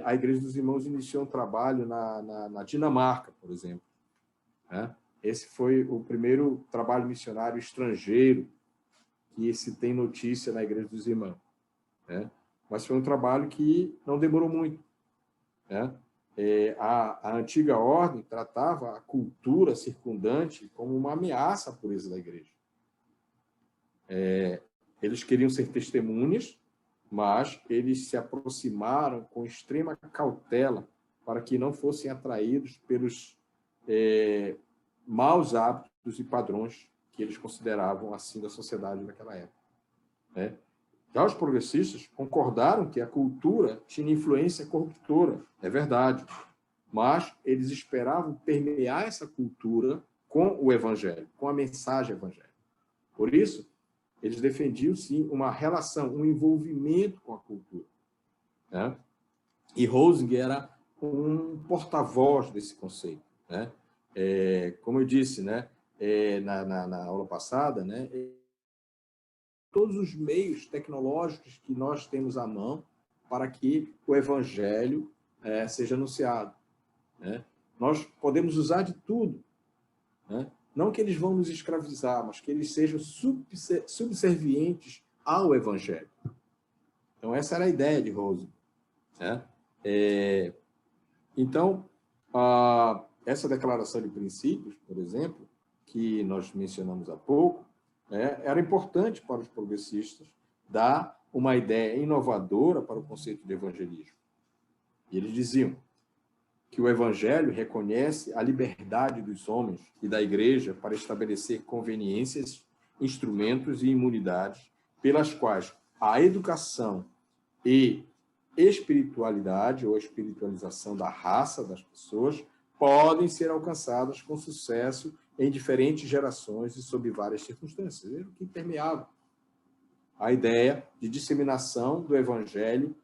a Igreja dos Irmãos iniciou um trabalho na Dinamarca, por exemplo. Né? Esse foi o primeiro trabalho missionário estrangeiro que se tem notícia na Igreja dos Irmãos. Né? Mas foi um trabalho que não demorou muito. Né? A antiga ordem tratava a cultura circundante como uma ameaça à pureza da Igreja. Eles queriam ser testemunhas, mas eles se aproximaram com extrema cautela para que não fossem atraídos pelos maus hábitos e padrões que eles consideravam assim da sociedade naquela época. Né? Já os progressistas concordaram que a cultura tinha influência corruptora, é verdade, mas eles esperavam permear essa cultura com o evangelho, com a mensagem evangélica. Por isso, eles defendiam, sim, uma relação, um envolvimento com a cultura. Né? E Rosinger era um porta-voz desse conceito. Né? Como eu disse, né, na aula passada, né, todos os meios tecnológicos que nós temos à mão para que o evangelho seja anunciado. Né? Nós podemos usar de tudo. Né? Não que eles vão nos escravizar, mas que eles sejam subservientes ao evangelho. Então, essa era a ideia de Rosinger. Né? Então, essa declaração de princípios, por exemplo, que nós mencionamos há pouco, era importante para os progressistas dar uma ideia inovadora para o conceito de evangelismo. E eles diziam que o evangelho reconhece a liberdade dos homens e da igreja para estabelecer conveniências, instrumentos e imunidades pelas quais a educação e espiritualidade ou espiritualização da raça das pessoas podem ser alcançadas com sucesso em diferentes gerações e sob várias circunstâncias. Era o que permeava a ideia de disseminação do evangelho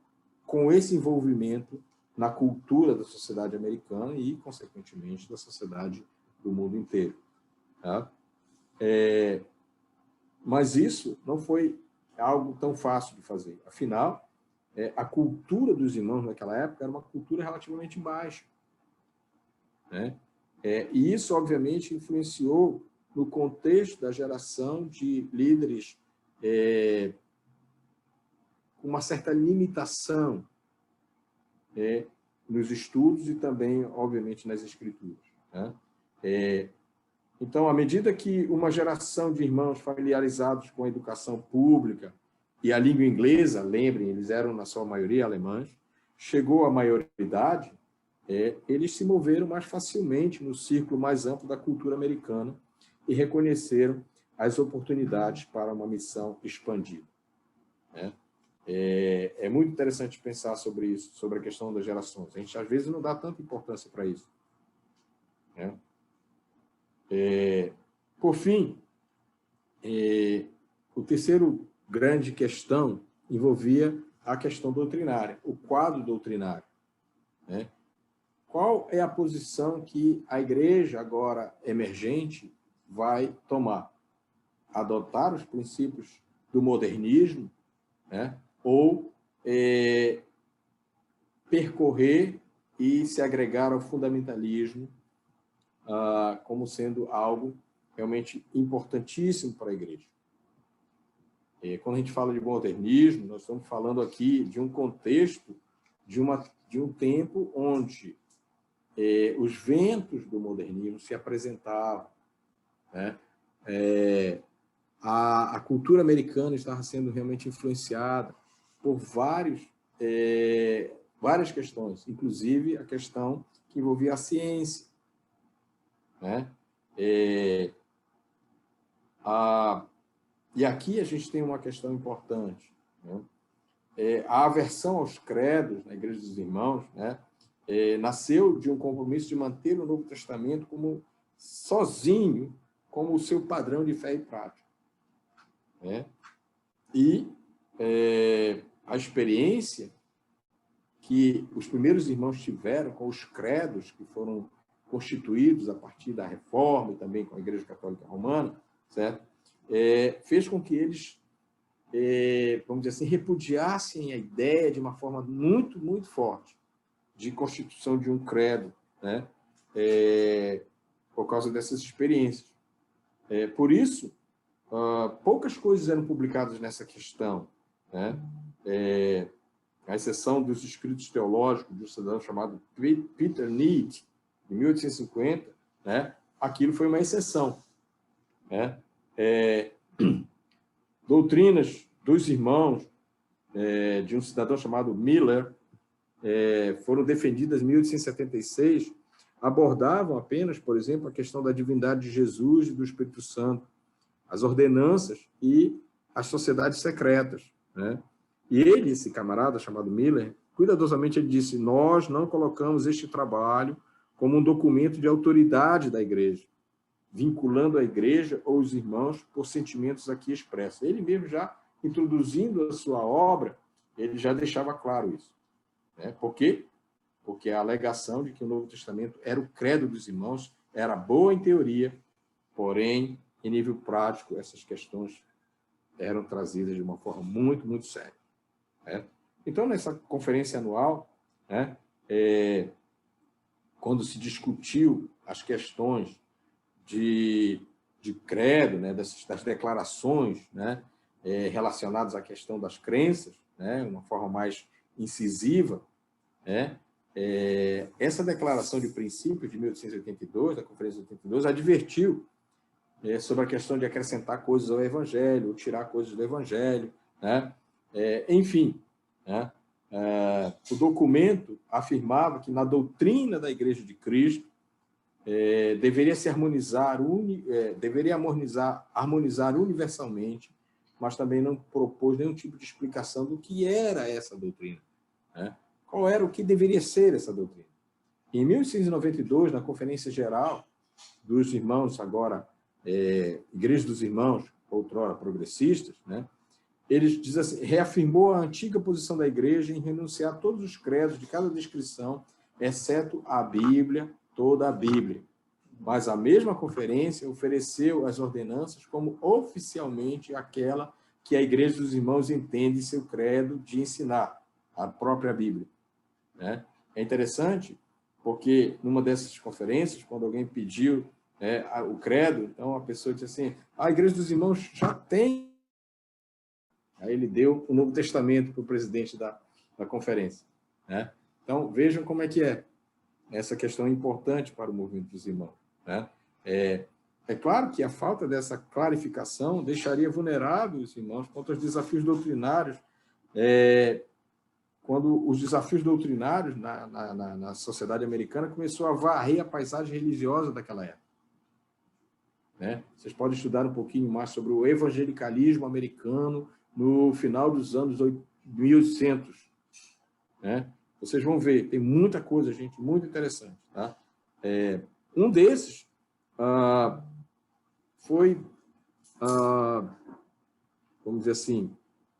com esse envolvimento na cultura da sociedade americana e, consequentemente, da sociedade do mundo inteiro. Tá? Mas isso não foi algo tão fácil de fazer. Afinal, a cultura dos irmãos naquela época era uma cultura relativamente baixa. Né? E isso, obviamente, influenciou no contexto da geração de líderes com uma certa limitação nos estudos e também, obviamente, nas escrituras, né? Então, à medida que uma geração de irmãos familiarizados com a educação pública e a língua inglesa, lembrem, eles eram, na sua maioria, alemães, chegou à maioridade, eles se moveram mais facilmente no círculo mais amplo da cultura americana e reconheceram as oportunidades para uma missão expandida, né? É muito interessante pensar sobre isso, sobre a questão das gerações. A gente, às vezes, não dá tanta importância para isso, né? Por fim, o terceiro grande questão envolvia a questão doutrinária, o quadro doutrinário, né? Qual é a posição que a igreja agora emergente vai tomar? Adotar os princípios do modernismo, né? Ou percorrer e se agregar ao fundamentalismo como sendo algo realmente importantíssimo para a igreja? Quando a gente fala de modernismo, nós estamos falando aqui de um contexto, de um tempo onde os ventos do modernismo se apresentavam, né? A cultura americana estava sendo realmente influenciada por várias questões, inclusive a questão que envolvia a ciência, né? E aqui a gente tem uma questão importante, né? A aversão aos credos na Igreja dos Irmãos, né, nasceu de um compromisso de manter o Novo Testamento sozinho como o seu padrão de fé e prática, né? E a experiência que os primeiros irmãos tiveram com os credos que foram constituídos a partir da Reforma e também com a Igreja Católica Romana, certo? Fez com que eles, vamos dizer assim, repudiassem a ideia de uma forma muito, muito forte de constituição de um credo, né? Por causa dessas experiências. Por isso, poucas coisas eram publicadas nessa questão, né? À exceção dos escritos teológicos de um cidadão chamado Peter Need, de 1850, né? Aquilo foi uma exceção, né? Doutrinas dos irmãos de um cidadão chamado Miller foram defendidas em 1876, abordavam apenas, por exemplo, a questão da divindade de Jesus e do Espírito Santo, as ordenanças e as sociedades secretas, né? E ele, esse camarada chamado Miller, cuidadosamente ele disse: nós não colocamos este trabalho como um documento de autoridade da igreja, vinculando a igreja ou os irmãos por sentimentos aqui expressos. Ele mesmo, já introduzindo a sua obra, ele já deixava claro isso, né? Por quê? Porque a alegação de que o Novo Testamento era o credo dos irmãos era boa em teoria, porém, em nível prático, essas questões eram trazidas de uma forma muito, muito séria, né? Então, nessa conferência anual, né, quando se discutiu as questões de credo, né, das declarações, né, relacionadas à questão das crenças, né, uma forma mais incisiva, né, essa declaração de princípio de 1882, da Conferência de 82, advertiu sobre a questão de acrescentar coisas ao Evangelho, ou tirar coisas do Evangelho, né? Enfim, né? O documento afirmava que na doutrina da Igreja de Cristo deveria se harmonizar universalmente, mas também não propôs nenhum tipo de explicação do que era essa doutrina, né? Qual era o que deveria ser essa doutrina. Em 1892, na Conferência Geral dos Irmãos, agora Igreja dos Irmãos, outrora progressistas, né, eles dizem assim: reafirmou a antiga posição da Igreja em renunciar a todos os credos de cada descrição, exceto a Bíblia, toda a Bíblia. Mas a mesma conferência ofereceu as ordenanças como oficialmente aquela que a Igreja dos Irmãos entende seu credo de ensinar, a própria Bíblia, né? É interessante porque numa dessas conferências, quando alguém pediu o credo. Então, a pessoa disse assim, a Igreja dos Irmãos já tem. Aí ele deu o Novo Testamento para o presidente da conferência. Né? Então, vejam como é que é. Essa questão é importante para o movimento dos irmãos. Né? É claro que a falta dessa clarificação deixaria vulneráveis os irmãos contra os desafios doutrinários. Quando os desafios doutrinários na sociedade americana começou a varrer a paisagem religiosa daquela época. Né? Vocês podem estudar um pouquinho mais sobre o evangelicalismo americano no final dos anos 1800. Né? Vocês vão ver, tem muita coisa, gente, muito interessante. Tá? Um desses foi, vamos dizer assim,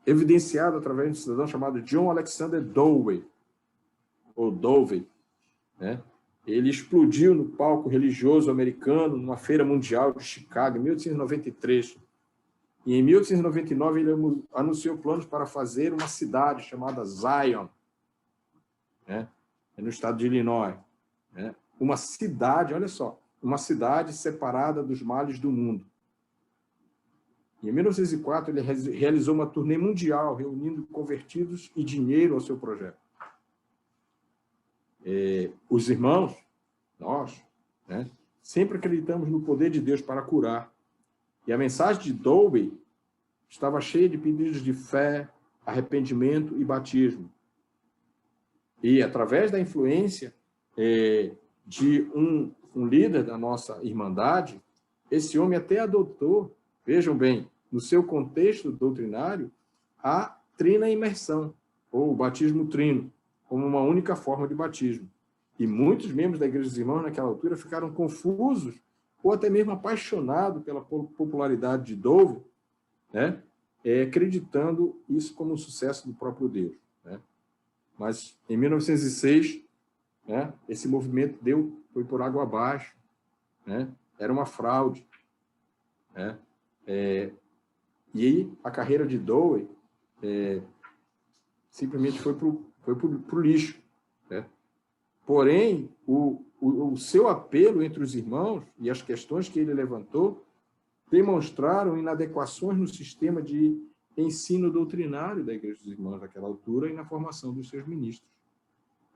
evidenciado através de um cidadão chamado John Alexander Dowie, ou Dovey. Né? Ele explodiu no palco religioso americano numa feira mundial de Chicago, em 1893. E em 1899 ele anunciou planos para fazer uma cidade chamada Zion, né? No estado de Illinois. Né? Uma cidade, olha só, uma cidade separada dos males do mundo. E em 1904 ele realizou uma turnê mundial, reunindo convertidos e dinheiro ao seu projeto. Os irmãos, nós, né, sempre acreditamos no poder de Deus para curar. E a mensagem de Dowie estava cheia de pedidos de fé, arrependimento e batismo. E, através da influência de um líder da nossa irmandade, esse homem até adotou, vejam bem, no seu contexto doutrinário, a trina imersão, ou o batismo trino, como uma única forma de batismo. E muitos membros da Igreja dos Irmãos, naquela altura, ficaram confusos ou até mesmo apaixonados pela popularidade de Dowie, né? Acreditando isso como um sucesso do próprio Deus. Né? Mas, em 1906, né, esse movimento foi por água abaixo. Né? Era uma fraude. Né? E aí, a carreira de Dowie simplesmente foi para o lixo. Né? Porém, o seu apelo entre os irmãos e as questões que ele levantou demonstraram inadequações no sistema de ensino doutrinário da Igreja dos Irmãos naquela altura e na formação dos seus ministros.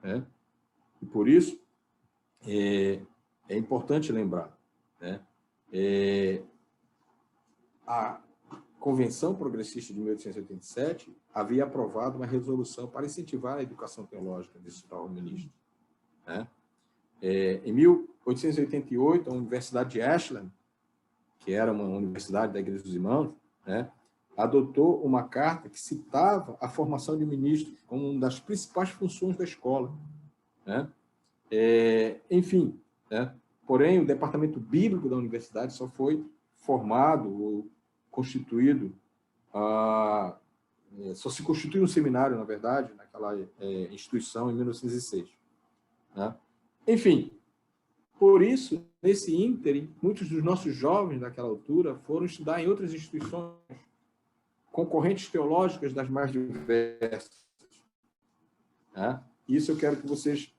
Né? E por isso, é importante lembrar, né? A Convenção Progressista de 1887 havia aprovado uma resolução para incentivar a educação teológica desses novos ministros. Né? Em 1888, a Universidade de Ashland, que era uma universidade da Igreja dos Irmãos, né, adotou uma carta que citava a formação de ministros como uma das principais funções da escola. Né? Enfim, né? Porém, o departamento bíblico da universidade só foi formado ou constituído, só se constituiu um seminário, na verdade, naquela instituição em 1906. Né? Enfim, por isso, nesse ínterim, muitos dos nossos jovens daquela altura foram estudar em outras instituições, concorrentes teológicas das mais diversas. Né? Isso eu quero que vocês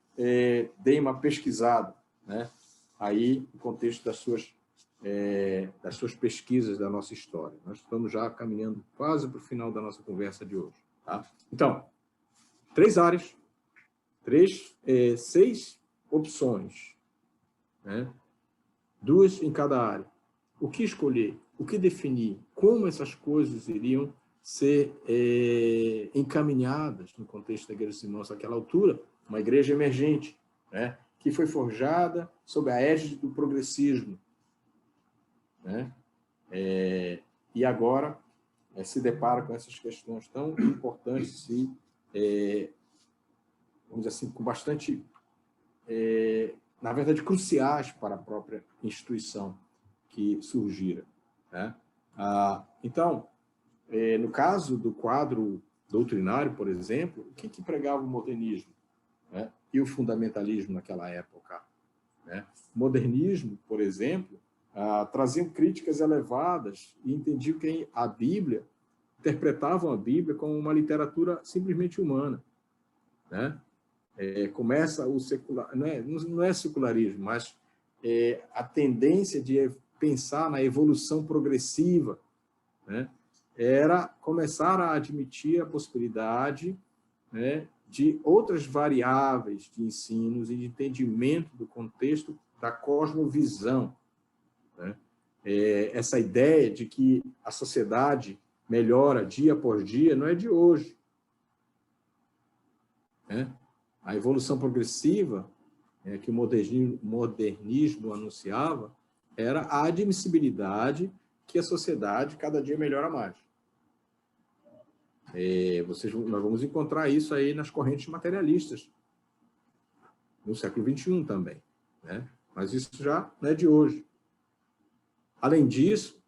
deem uma pesquisada, né? Aí, no contexto das suas pesquisas da nossa história. Nós estamos já caminhando quase para o final da nossa conversa de hoje. Tá? Então, 3 áreas, 6 opções, né? 2 em cada área. O que escolher? O que definir? Como essas coisas iriam ser encaminhadas no contexto da Igreja dos Irmãos naquela altura? Uma igreja emergente, né? Que foi forjada sob a égide do progressismo. Né? E agora se depara com essas questões tão importantes e, vamos dizer assim, com bastante... na verdade, cruciais para a própria instituição que surgira. Né? Então, no caso do quadro doutrinário, por exemplo, o que pregava o modernismo, né? E o fundamentalismo naquela época? Né? O modernismo, por exemplo, traziam críticas elevadas e entendiam que a Bíblia, interpretavam a Bíblia como uma literatura simplesmente humana. Né? Começa o secular, não é secularismo, mas a tendência de pensar na evolução progressiva, né, era começar a admitir a possibilidade, né, de outras variáveis de ensinos e de entendimento do contexto da cosmovisão, né? Essa ideia de que a sociedade melhora dia após dia não é de hoje, né? A evolução progressiva que o modernismo anunciava era a admissibilidade que a sociedade cada dia melhora mais. Nós vamos encontrar isso aí nas correntes materialistas, no século XXI também, né? Mas isso já não é de hoje. Além disso,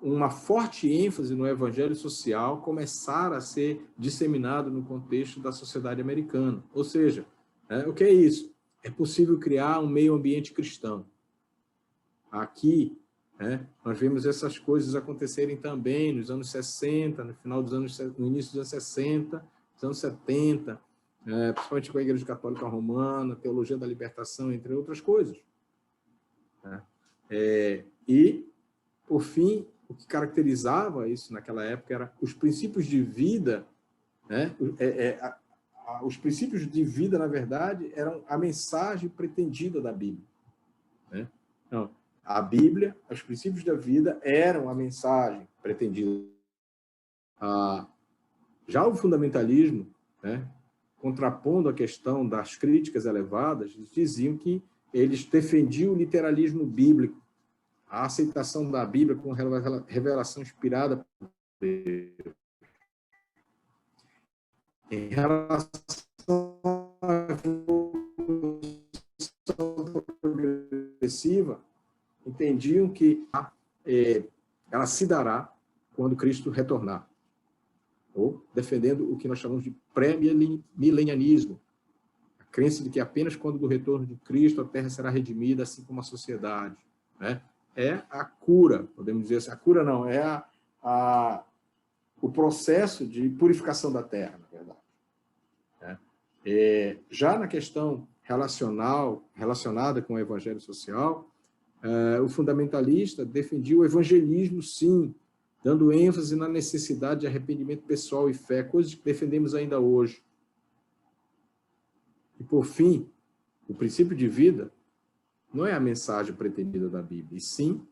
uma forte ênfase no evangelho social começar a ser disseminado no contexto da sociedade americana. Ou seja, o que é isso? É possível criar um meio ambiente cristão. Aqui, nós vemos essas coisas acontecerem também nos anos 60, no início dos anos 60, nos anos 70, principalmente com a Igreja Católica Romana, teologia da libertação, entre outras coisas. E, por fim, o que caracterizava isso naquela época era os princípios de vida, os princípios de vida, na verdade, eram a mensagem pretendida da Bíblia. Então, a Bíblia, os princípios da vida eram a mensagem pretendida. Já o fundamentalismo, contrapondo a questão das críticas elevadas, diziam que eles defendiam o literalismo bíblico, a aceitação da Bíblia como revelação inspirada por Deus. Em relação à evolução progressiva, entendiam que ela se dará quando Cristo retornar, ou defendendo o que nós chamamos de pré-milenianismo, a crença de que apenas quando do retorno de Cristo a Terra será redimida, assim como a sociedade, né? É a cura, podemos dizer assim, a cura não, o processo de purificação da Terra, na verdade. Já na questão relacionada com o evangelho social, o fundamentalista defendia o evangelismo, sim, dando ênfase na necessidade de arrependimento pessoal e fé, coisas que defendemos ainda hoje. E, por fim, o princípio de vida não é a mensagem pretendida da Bíblia, e sim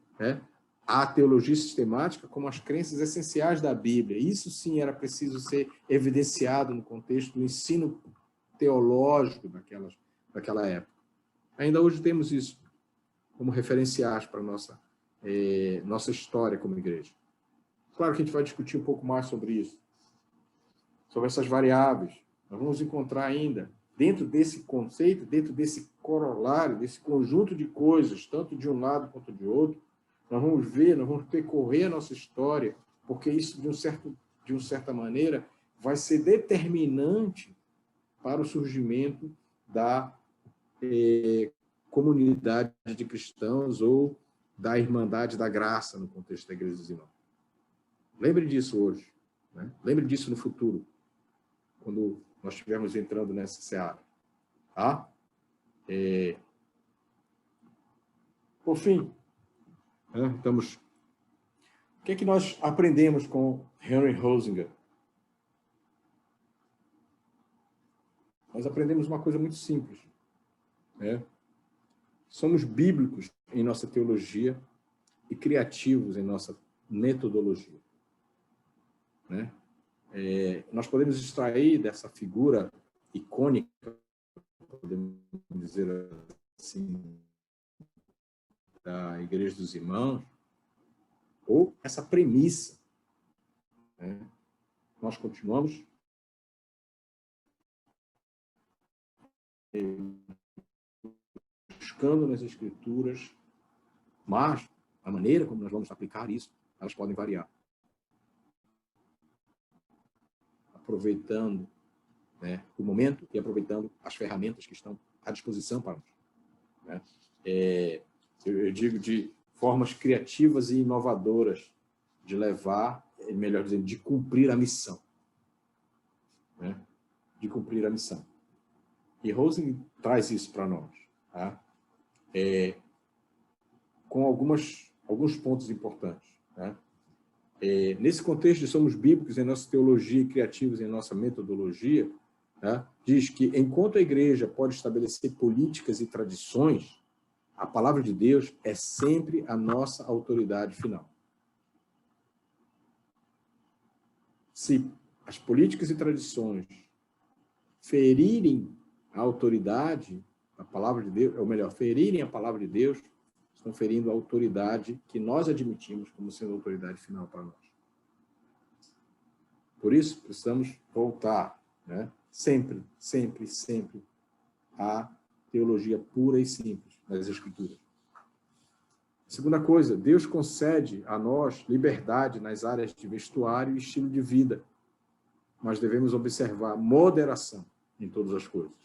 a teologia sistemática como as crenças essenciais da Bíblia. Isso, sim, era preciso ser evidenciado no contexto do ensino teológico daquela época. Ainda hoje temos isso como referenciais para a nossa história como igreja. Claro que a gente vai discutir um pouco mais sobre isso, sobre essas variáveis. Nós vamos encontrar ainda, dentro desse conceito, dentro desse corolário, desse conjunto de coisas, tanto de um lado quanto de outro, nós vamos percorrer a nossa história, porque isso, de uma certa maneira, vai ser determinante para o surgimento da comunidade de cristãos ou da Irmandade da Graça no contexto da Igreja dos Irmãos. Lembre disso hoje, né? Lembre disso no futuro, quando nós estivermos entrando nessa seara. Tá? Por fim, estamos... O que é que nós aprendemos com Henry Hozinger? Nós aprendemos uma coisa muito simples. Somos bíblicos em nossa teologia e criativos em nossa metodologia. Nós podemos extrair dessa figura icônica, podemos dizer assim, da Igreja dos Irmãos, ou essa premissa. Nós continuamos buscando nas Escrituras, mas a maneira como nós vamos aplicar isso, elas podem variar. Aproveitando o momento e aproveitando as ferramentas que estão à disposição para nós. Eu digo de formas criativas e inovadoras de levar, melhor dizendo, de cumprir a missão. De cumprir a missão. E Hozinger traz isso para nós. Tá? com alguns pontos importantes, né? Nesse contexto de somos bíblicos em nossa teologia e criativos em nossa metodologia, né, diz que, enquanto a igreja pode estabelecer políticas e tradições, a palavra de Deus é sempre a nossa autoridade final. Se as políticas e tradições ferirem a autoridade da palavra de Deus, ou melhor, ferirem a palavra de Deus, estão ferindo a autoridade que nós admitimos como sendo a autoridade final para nós. Por isso, precisamos voltar, né, sempre, sempre, sempre à teologia pura e simples das Escrituras. Segunda coisa, Deus concede a nós liberdade nas áreas de vestuário e estilo de vida, mas devemos observar moderação em todas as coisas,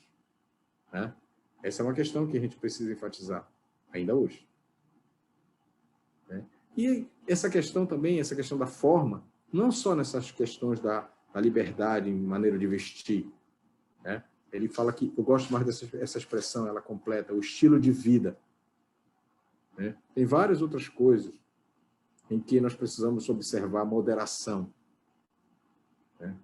né? Essa é uma questão que a gente precisa enfatizar ainda hoje, né? E essa questão também, essa questão da forma, não só nessas questões da liberdade em maneira de vestir, né? Ele fala que, eu gosto mais dessa expressão, ela completa, o estilo de vida, né? Tem várias outras coisas em que nós precisamos observar moderação, né?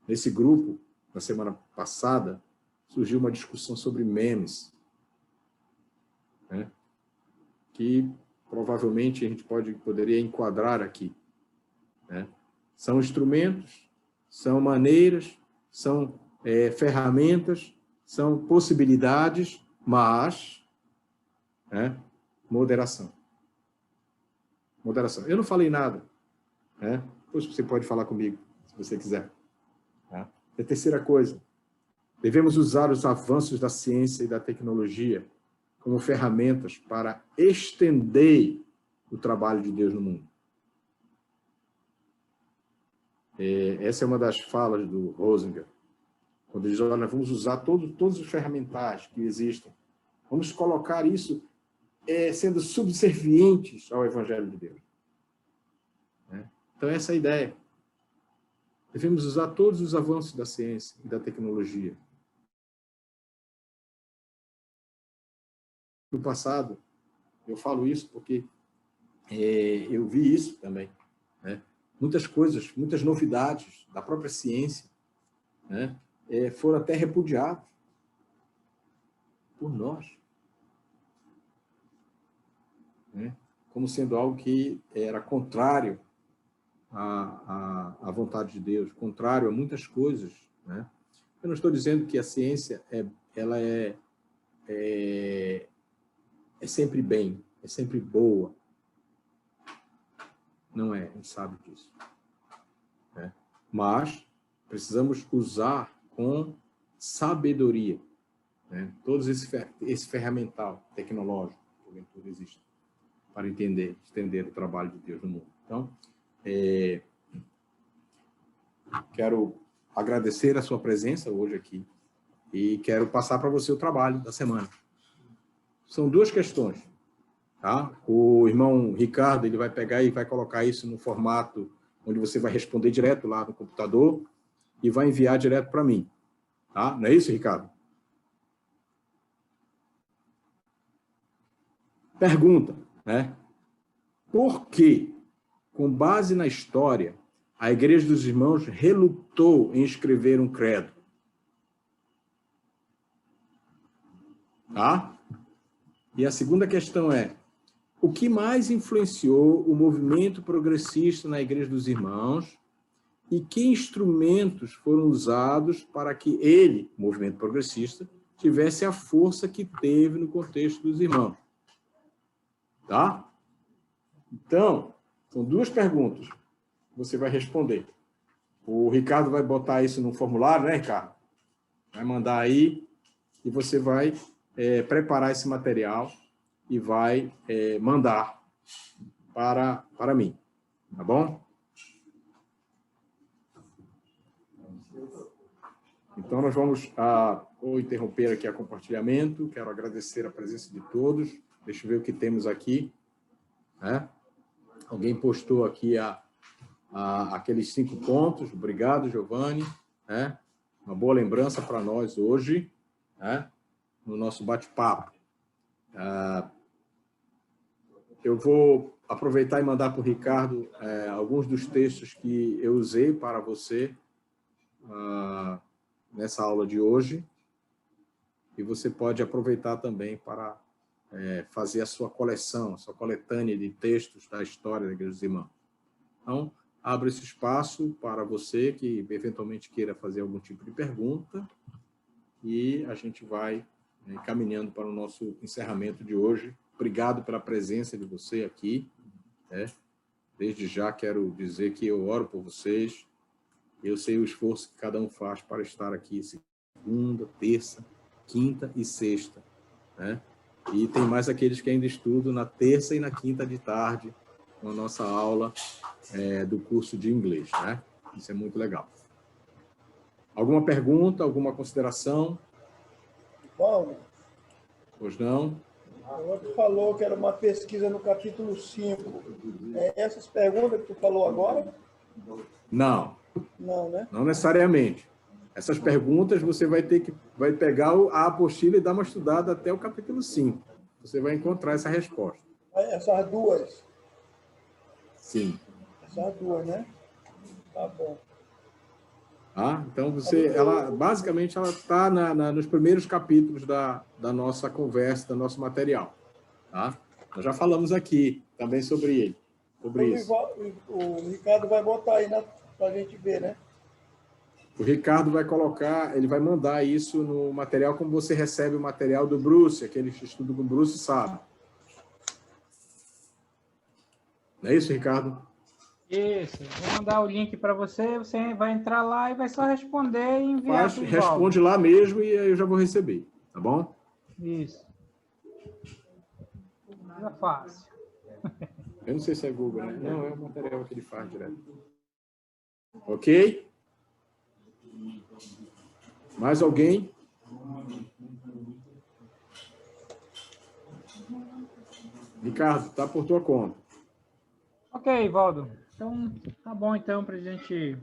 Nesse grupo, na semana passada, surgiu uma discussão sobre memes, né, que provavelmente a gente poderia enquadrar aqui, né? São instrumentos, são maneiras, são ferramentas, são possibilidades, mas, né, moderação. Moderação. Eu não falei nada, né? Depois você pode falar comigo, se você quiser. Tá? E a terceira coisa, devemos usar os avanços da ciência e da tecnologia como ferramentas para estender o trabalho de Deus no mundo. Essa é uma das falas do Rosinger, quando ele diz, olha, vamos usar todos os ferramentais que existem, vamos colocar isso sendo subservientes ao Evangelho de Deus. Então, essa é a ideia. Devemos usar todos os avanços da ciência e da tecnologia. No passado, eu falo isso porque eu vi isso também, né? Muitas coisas, muitas novidades da própria ciência, né, foram até repudiadas por nós, né, como sendo algo que era contrário à vontade de Deus, contrário a muitas coisas, né? Eu não estou dizendo que a ciência ela é sempre bem, é sempre boa. Não é, a gente sabe disso, né? Mas precisamos usar com sabedoria, né, todo esse ferramental tecnológico que porventura existe para estender o trabalho de Deus no mundo. Então, quero agradecer a sua presença hoje aqui e quero passar para você o trabalho da semana. São duas questões, tá? O irmão Ricardo, ele vai pegar e vai colocar isso no formato onde você vai responder direto lá no computador e vai enviar direto para mim, tá? Não é isso, Ricardo? Pergunta, né? Por que, com base na história, a Igreja dos Irmãos relutou em escrever um credo? Tá? E a segunda questão é, o que mais influenciou o movimento progressista na Igreja dos Irmãos e que instrumentos foram usados para que ele, o movimento progressista, tivesse a força que teve no contexto dos irmãos? Tá? Então, são duas perguntas que você vai responder. O Ricardo vai botar isso no formulário, né, Ricardo? Vai mandar aí e você vai preparar esse material e vai mandar para mim, tá bom? Então, nós vou interromper aqui o compartilhamento. Quero agradecer a presença de todos. Deixa eu ver o que temos aqui, né? Alguém postou aqui aqueles 5 pontos. Obrigado, Giovanni, né? Uma boa lembrança para nós hoje, né? No nosso bate-papo. eu vou aproveitar e mandar para o Ricardo alguns dos textos que eu usei para você nessa aula de hoje. E você pode aproveitar também para fazer a sua coleção, a sua coletânea de textos da história da Igreja dos Irmãos. Então, abro esse espaço para você que eventualmente queira fazer algum tipo de pergunta e a gente vai caminhando para o nosso encerramento de hoje. Obrigado pela presença de você aqui. Desde já quero dizer que eu oro por vocês. Eu sei o esforço que cada um faz para estar aqui segunda, terça, quinta e sexta, né? E tem mais aqueles que ainda estudam na terça e na quinta de tarde, com a nossa aula do curso de inglês, né? Isso é muito legal. Alguma pergunta, alguma consideração? Paulo, Pois não? o outro falou que era uma pesquisa no capítulo 5. Essas perguntas que tu falou agora? Não. Não, né? Não necessariamente. Essas perguntas você vai pegar a apostila e dar uma estudada até o capítulo 5. Você vai encontrar essa resposta. Essas duas? Sim. Essas duas, né? Tá bom. Então, basicamente, ela está nos primeiros capítulos da nossa conversa, do nosso material. Tá? Nós já falamos aqui também sobre ele. Sobre isso. O Ricardo vai botar aí para a gente ver, né? O Ricardo vai colocar, ele vai mandar isso no material, como você recebe o material do Bruce, aquele estudo com o Bruce sabe. Não é isso, Ricardo? Isso. Vou mandar o link para você, você vai entrar lá e vai só responder e enviar para o responde lá mesmo e aí eu já vou receber, tá bom? Isso. É fácil. Eu não sei se é Google, né? Não, é o material que ele faz direto. Ok? Mais alguém? Ricardo, tá por tua conta. Ok, Valdo. Então, tá bom, então, para a gente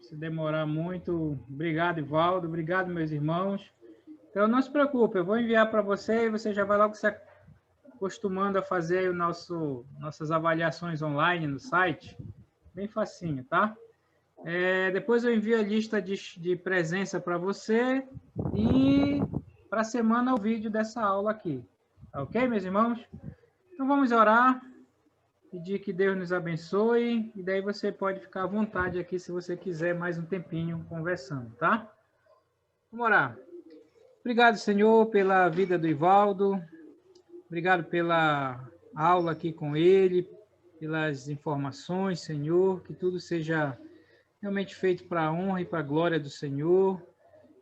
se demorar muito. Obrigado, Ivaldo. Obrigado, meus irmãos. Então, não se preocupe, eu vou enviar para você e você já vai logo se acostumando a fazer nossas avaliações online no site. Bem facinho, tá? Depois eu envio a lista de presença para você e para a semana o vídeo dessa aula aqui. Tá ok, meus irmãos? Então vamos orar, pedir que Deus nos abençoe e daí você pode ficar à vontade aqui se você quiser mais um tempinho conversando, tá? Vamos orar. Obrigado, Senhor, pela vida do Ivaldo. Obrigado pela aula aqui com ele, pelas informações, Senhor, que tudo seja realmente feito para a honra e para a glória do Senhor,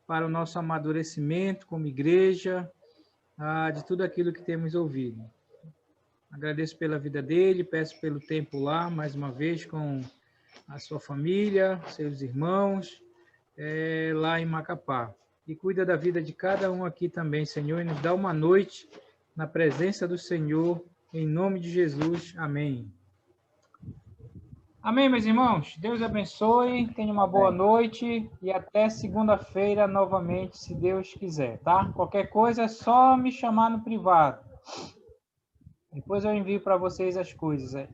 para o nosso amadurecimento como igreja, de tudo aquilo que temos ouvido. Agradeço pela vida dele, peço pelo tempo lá, mais uma vez, com a sua família, seus irmãos, lá em Macapá. E cuida da vida de cada um aqui também, Senhor, e nos dá uma noite na presença do Senhor, em nome de Jesus. Amém. Amém, meus irmãos? Deus abençoe, tenha uma boa noite e até segunda-feira novamente, se Deus quiser, tá? Qualquer coisa é só me chamar no privado. Depois eu envio para vocês as coisas aí.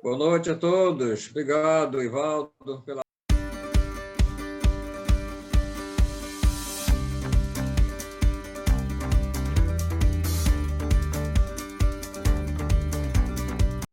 Boa noite a todos. Obrigado, Ivaldo, pela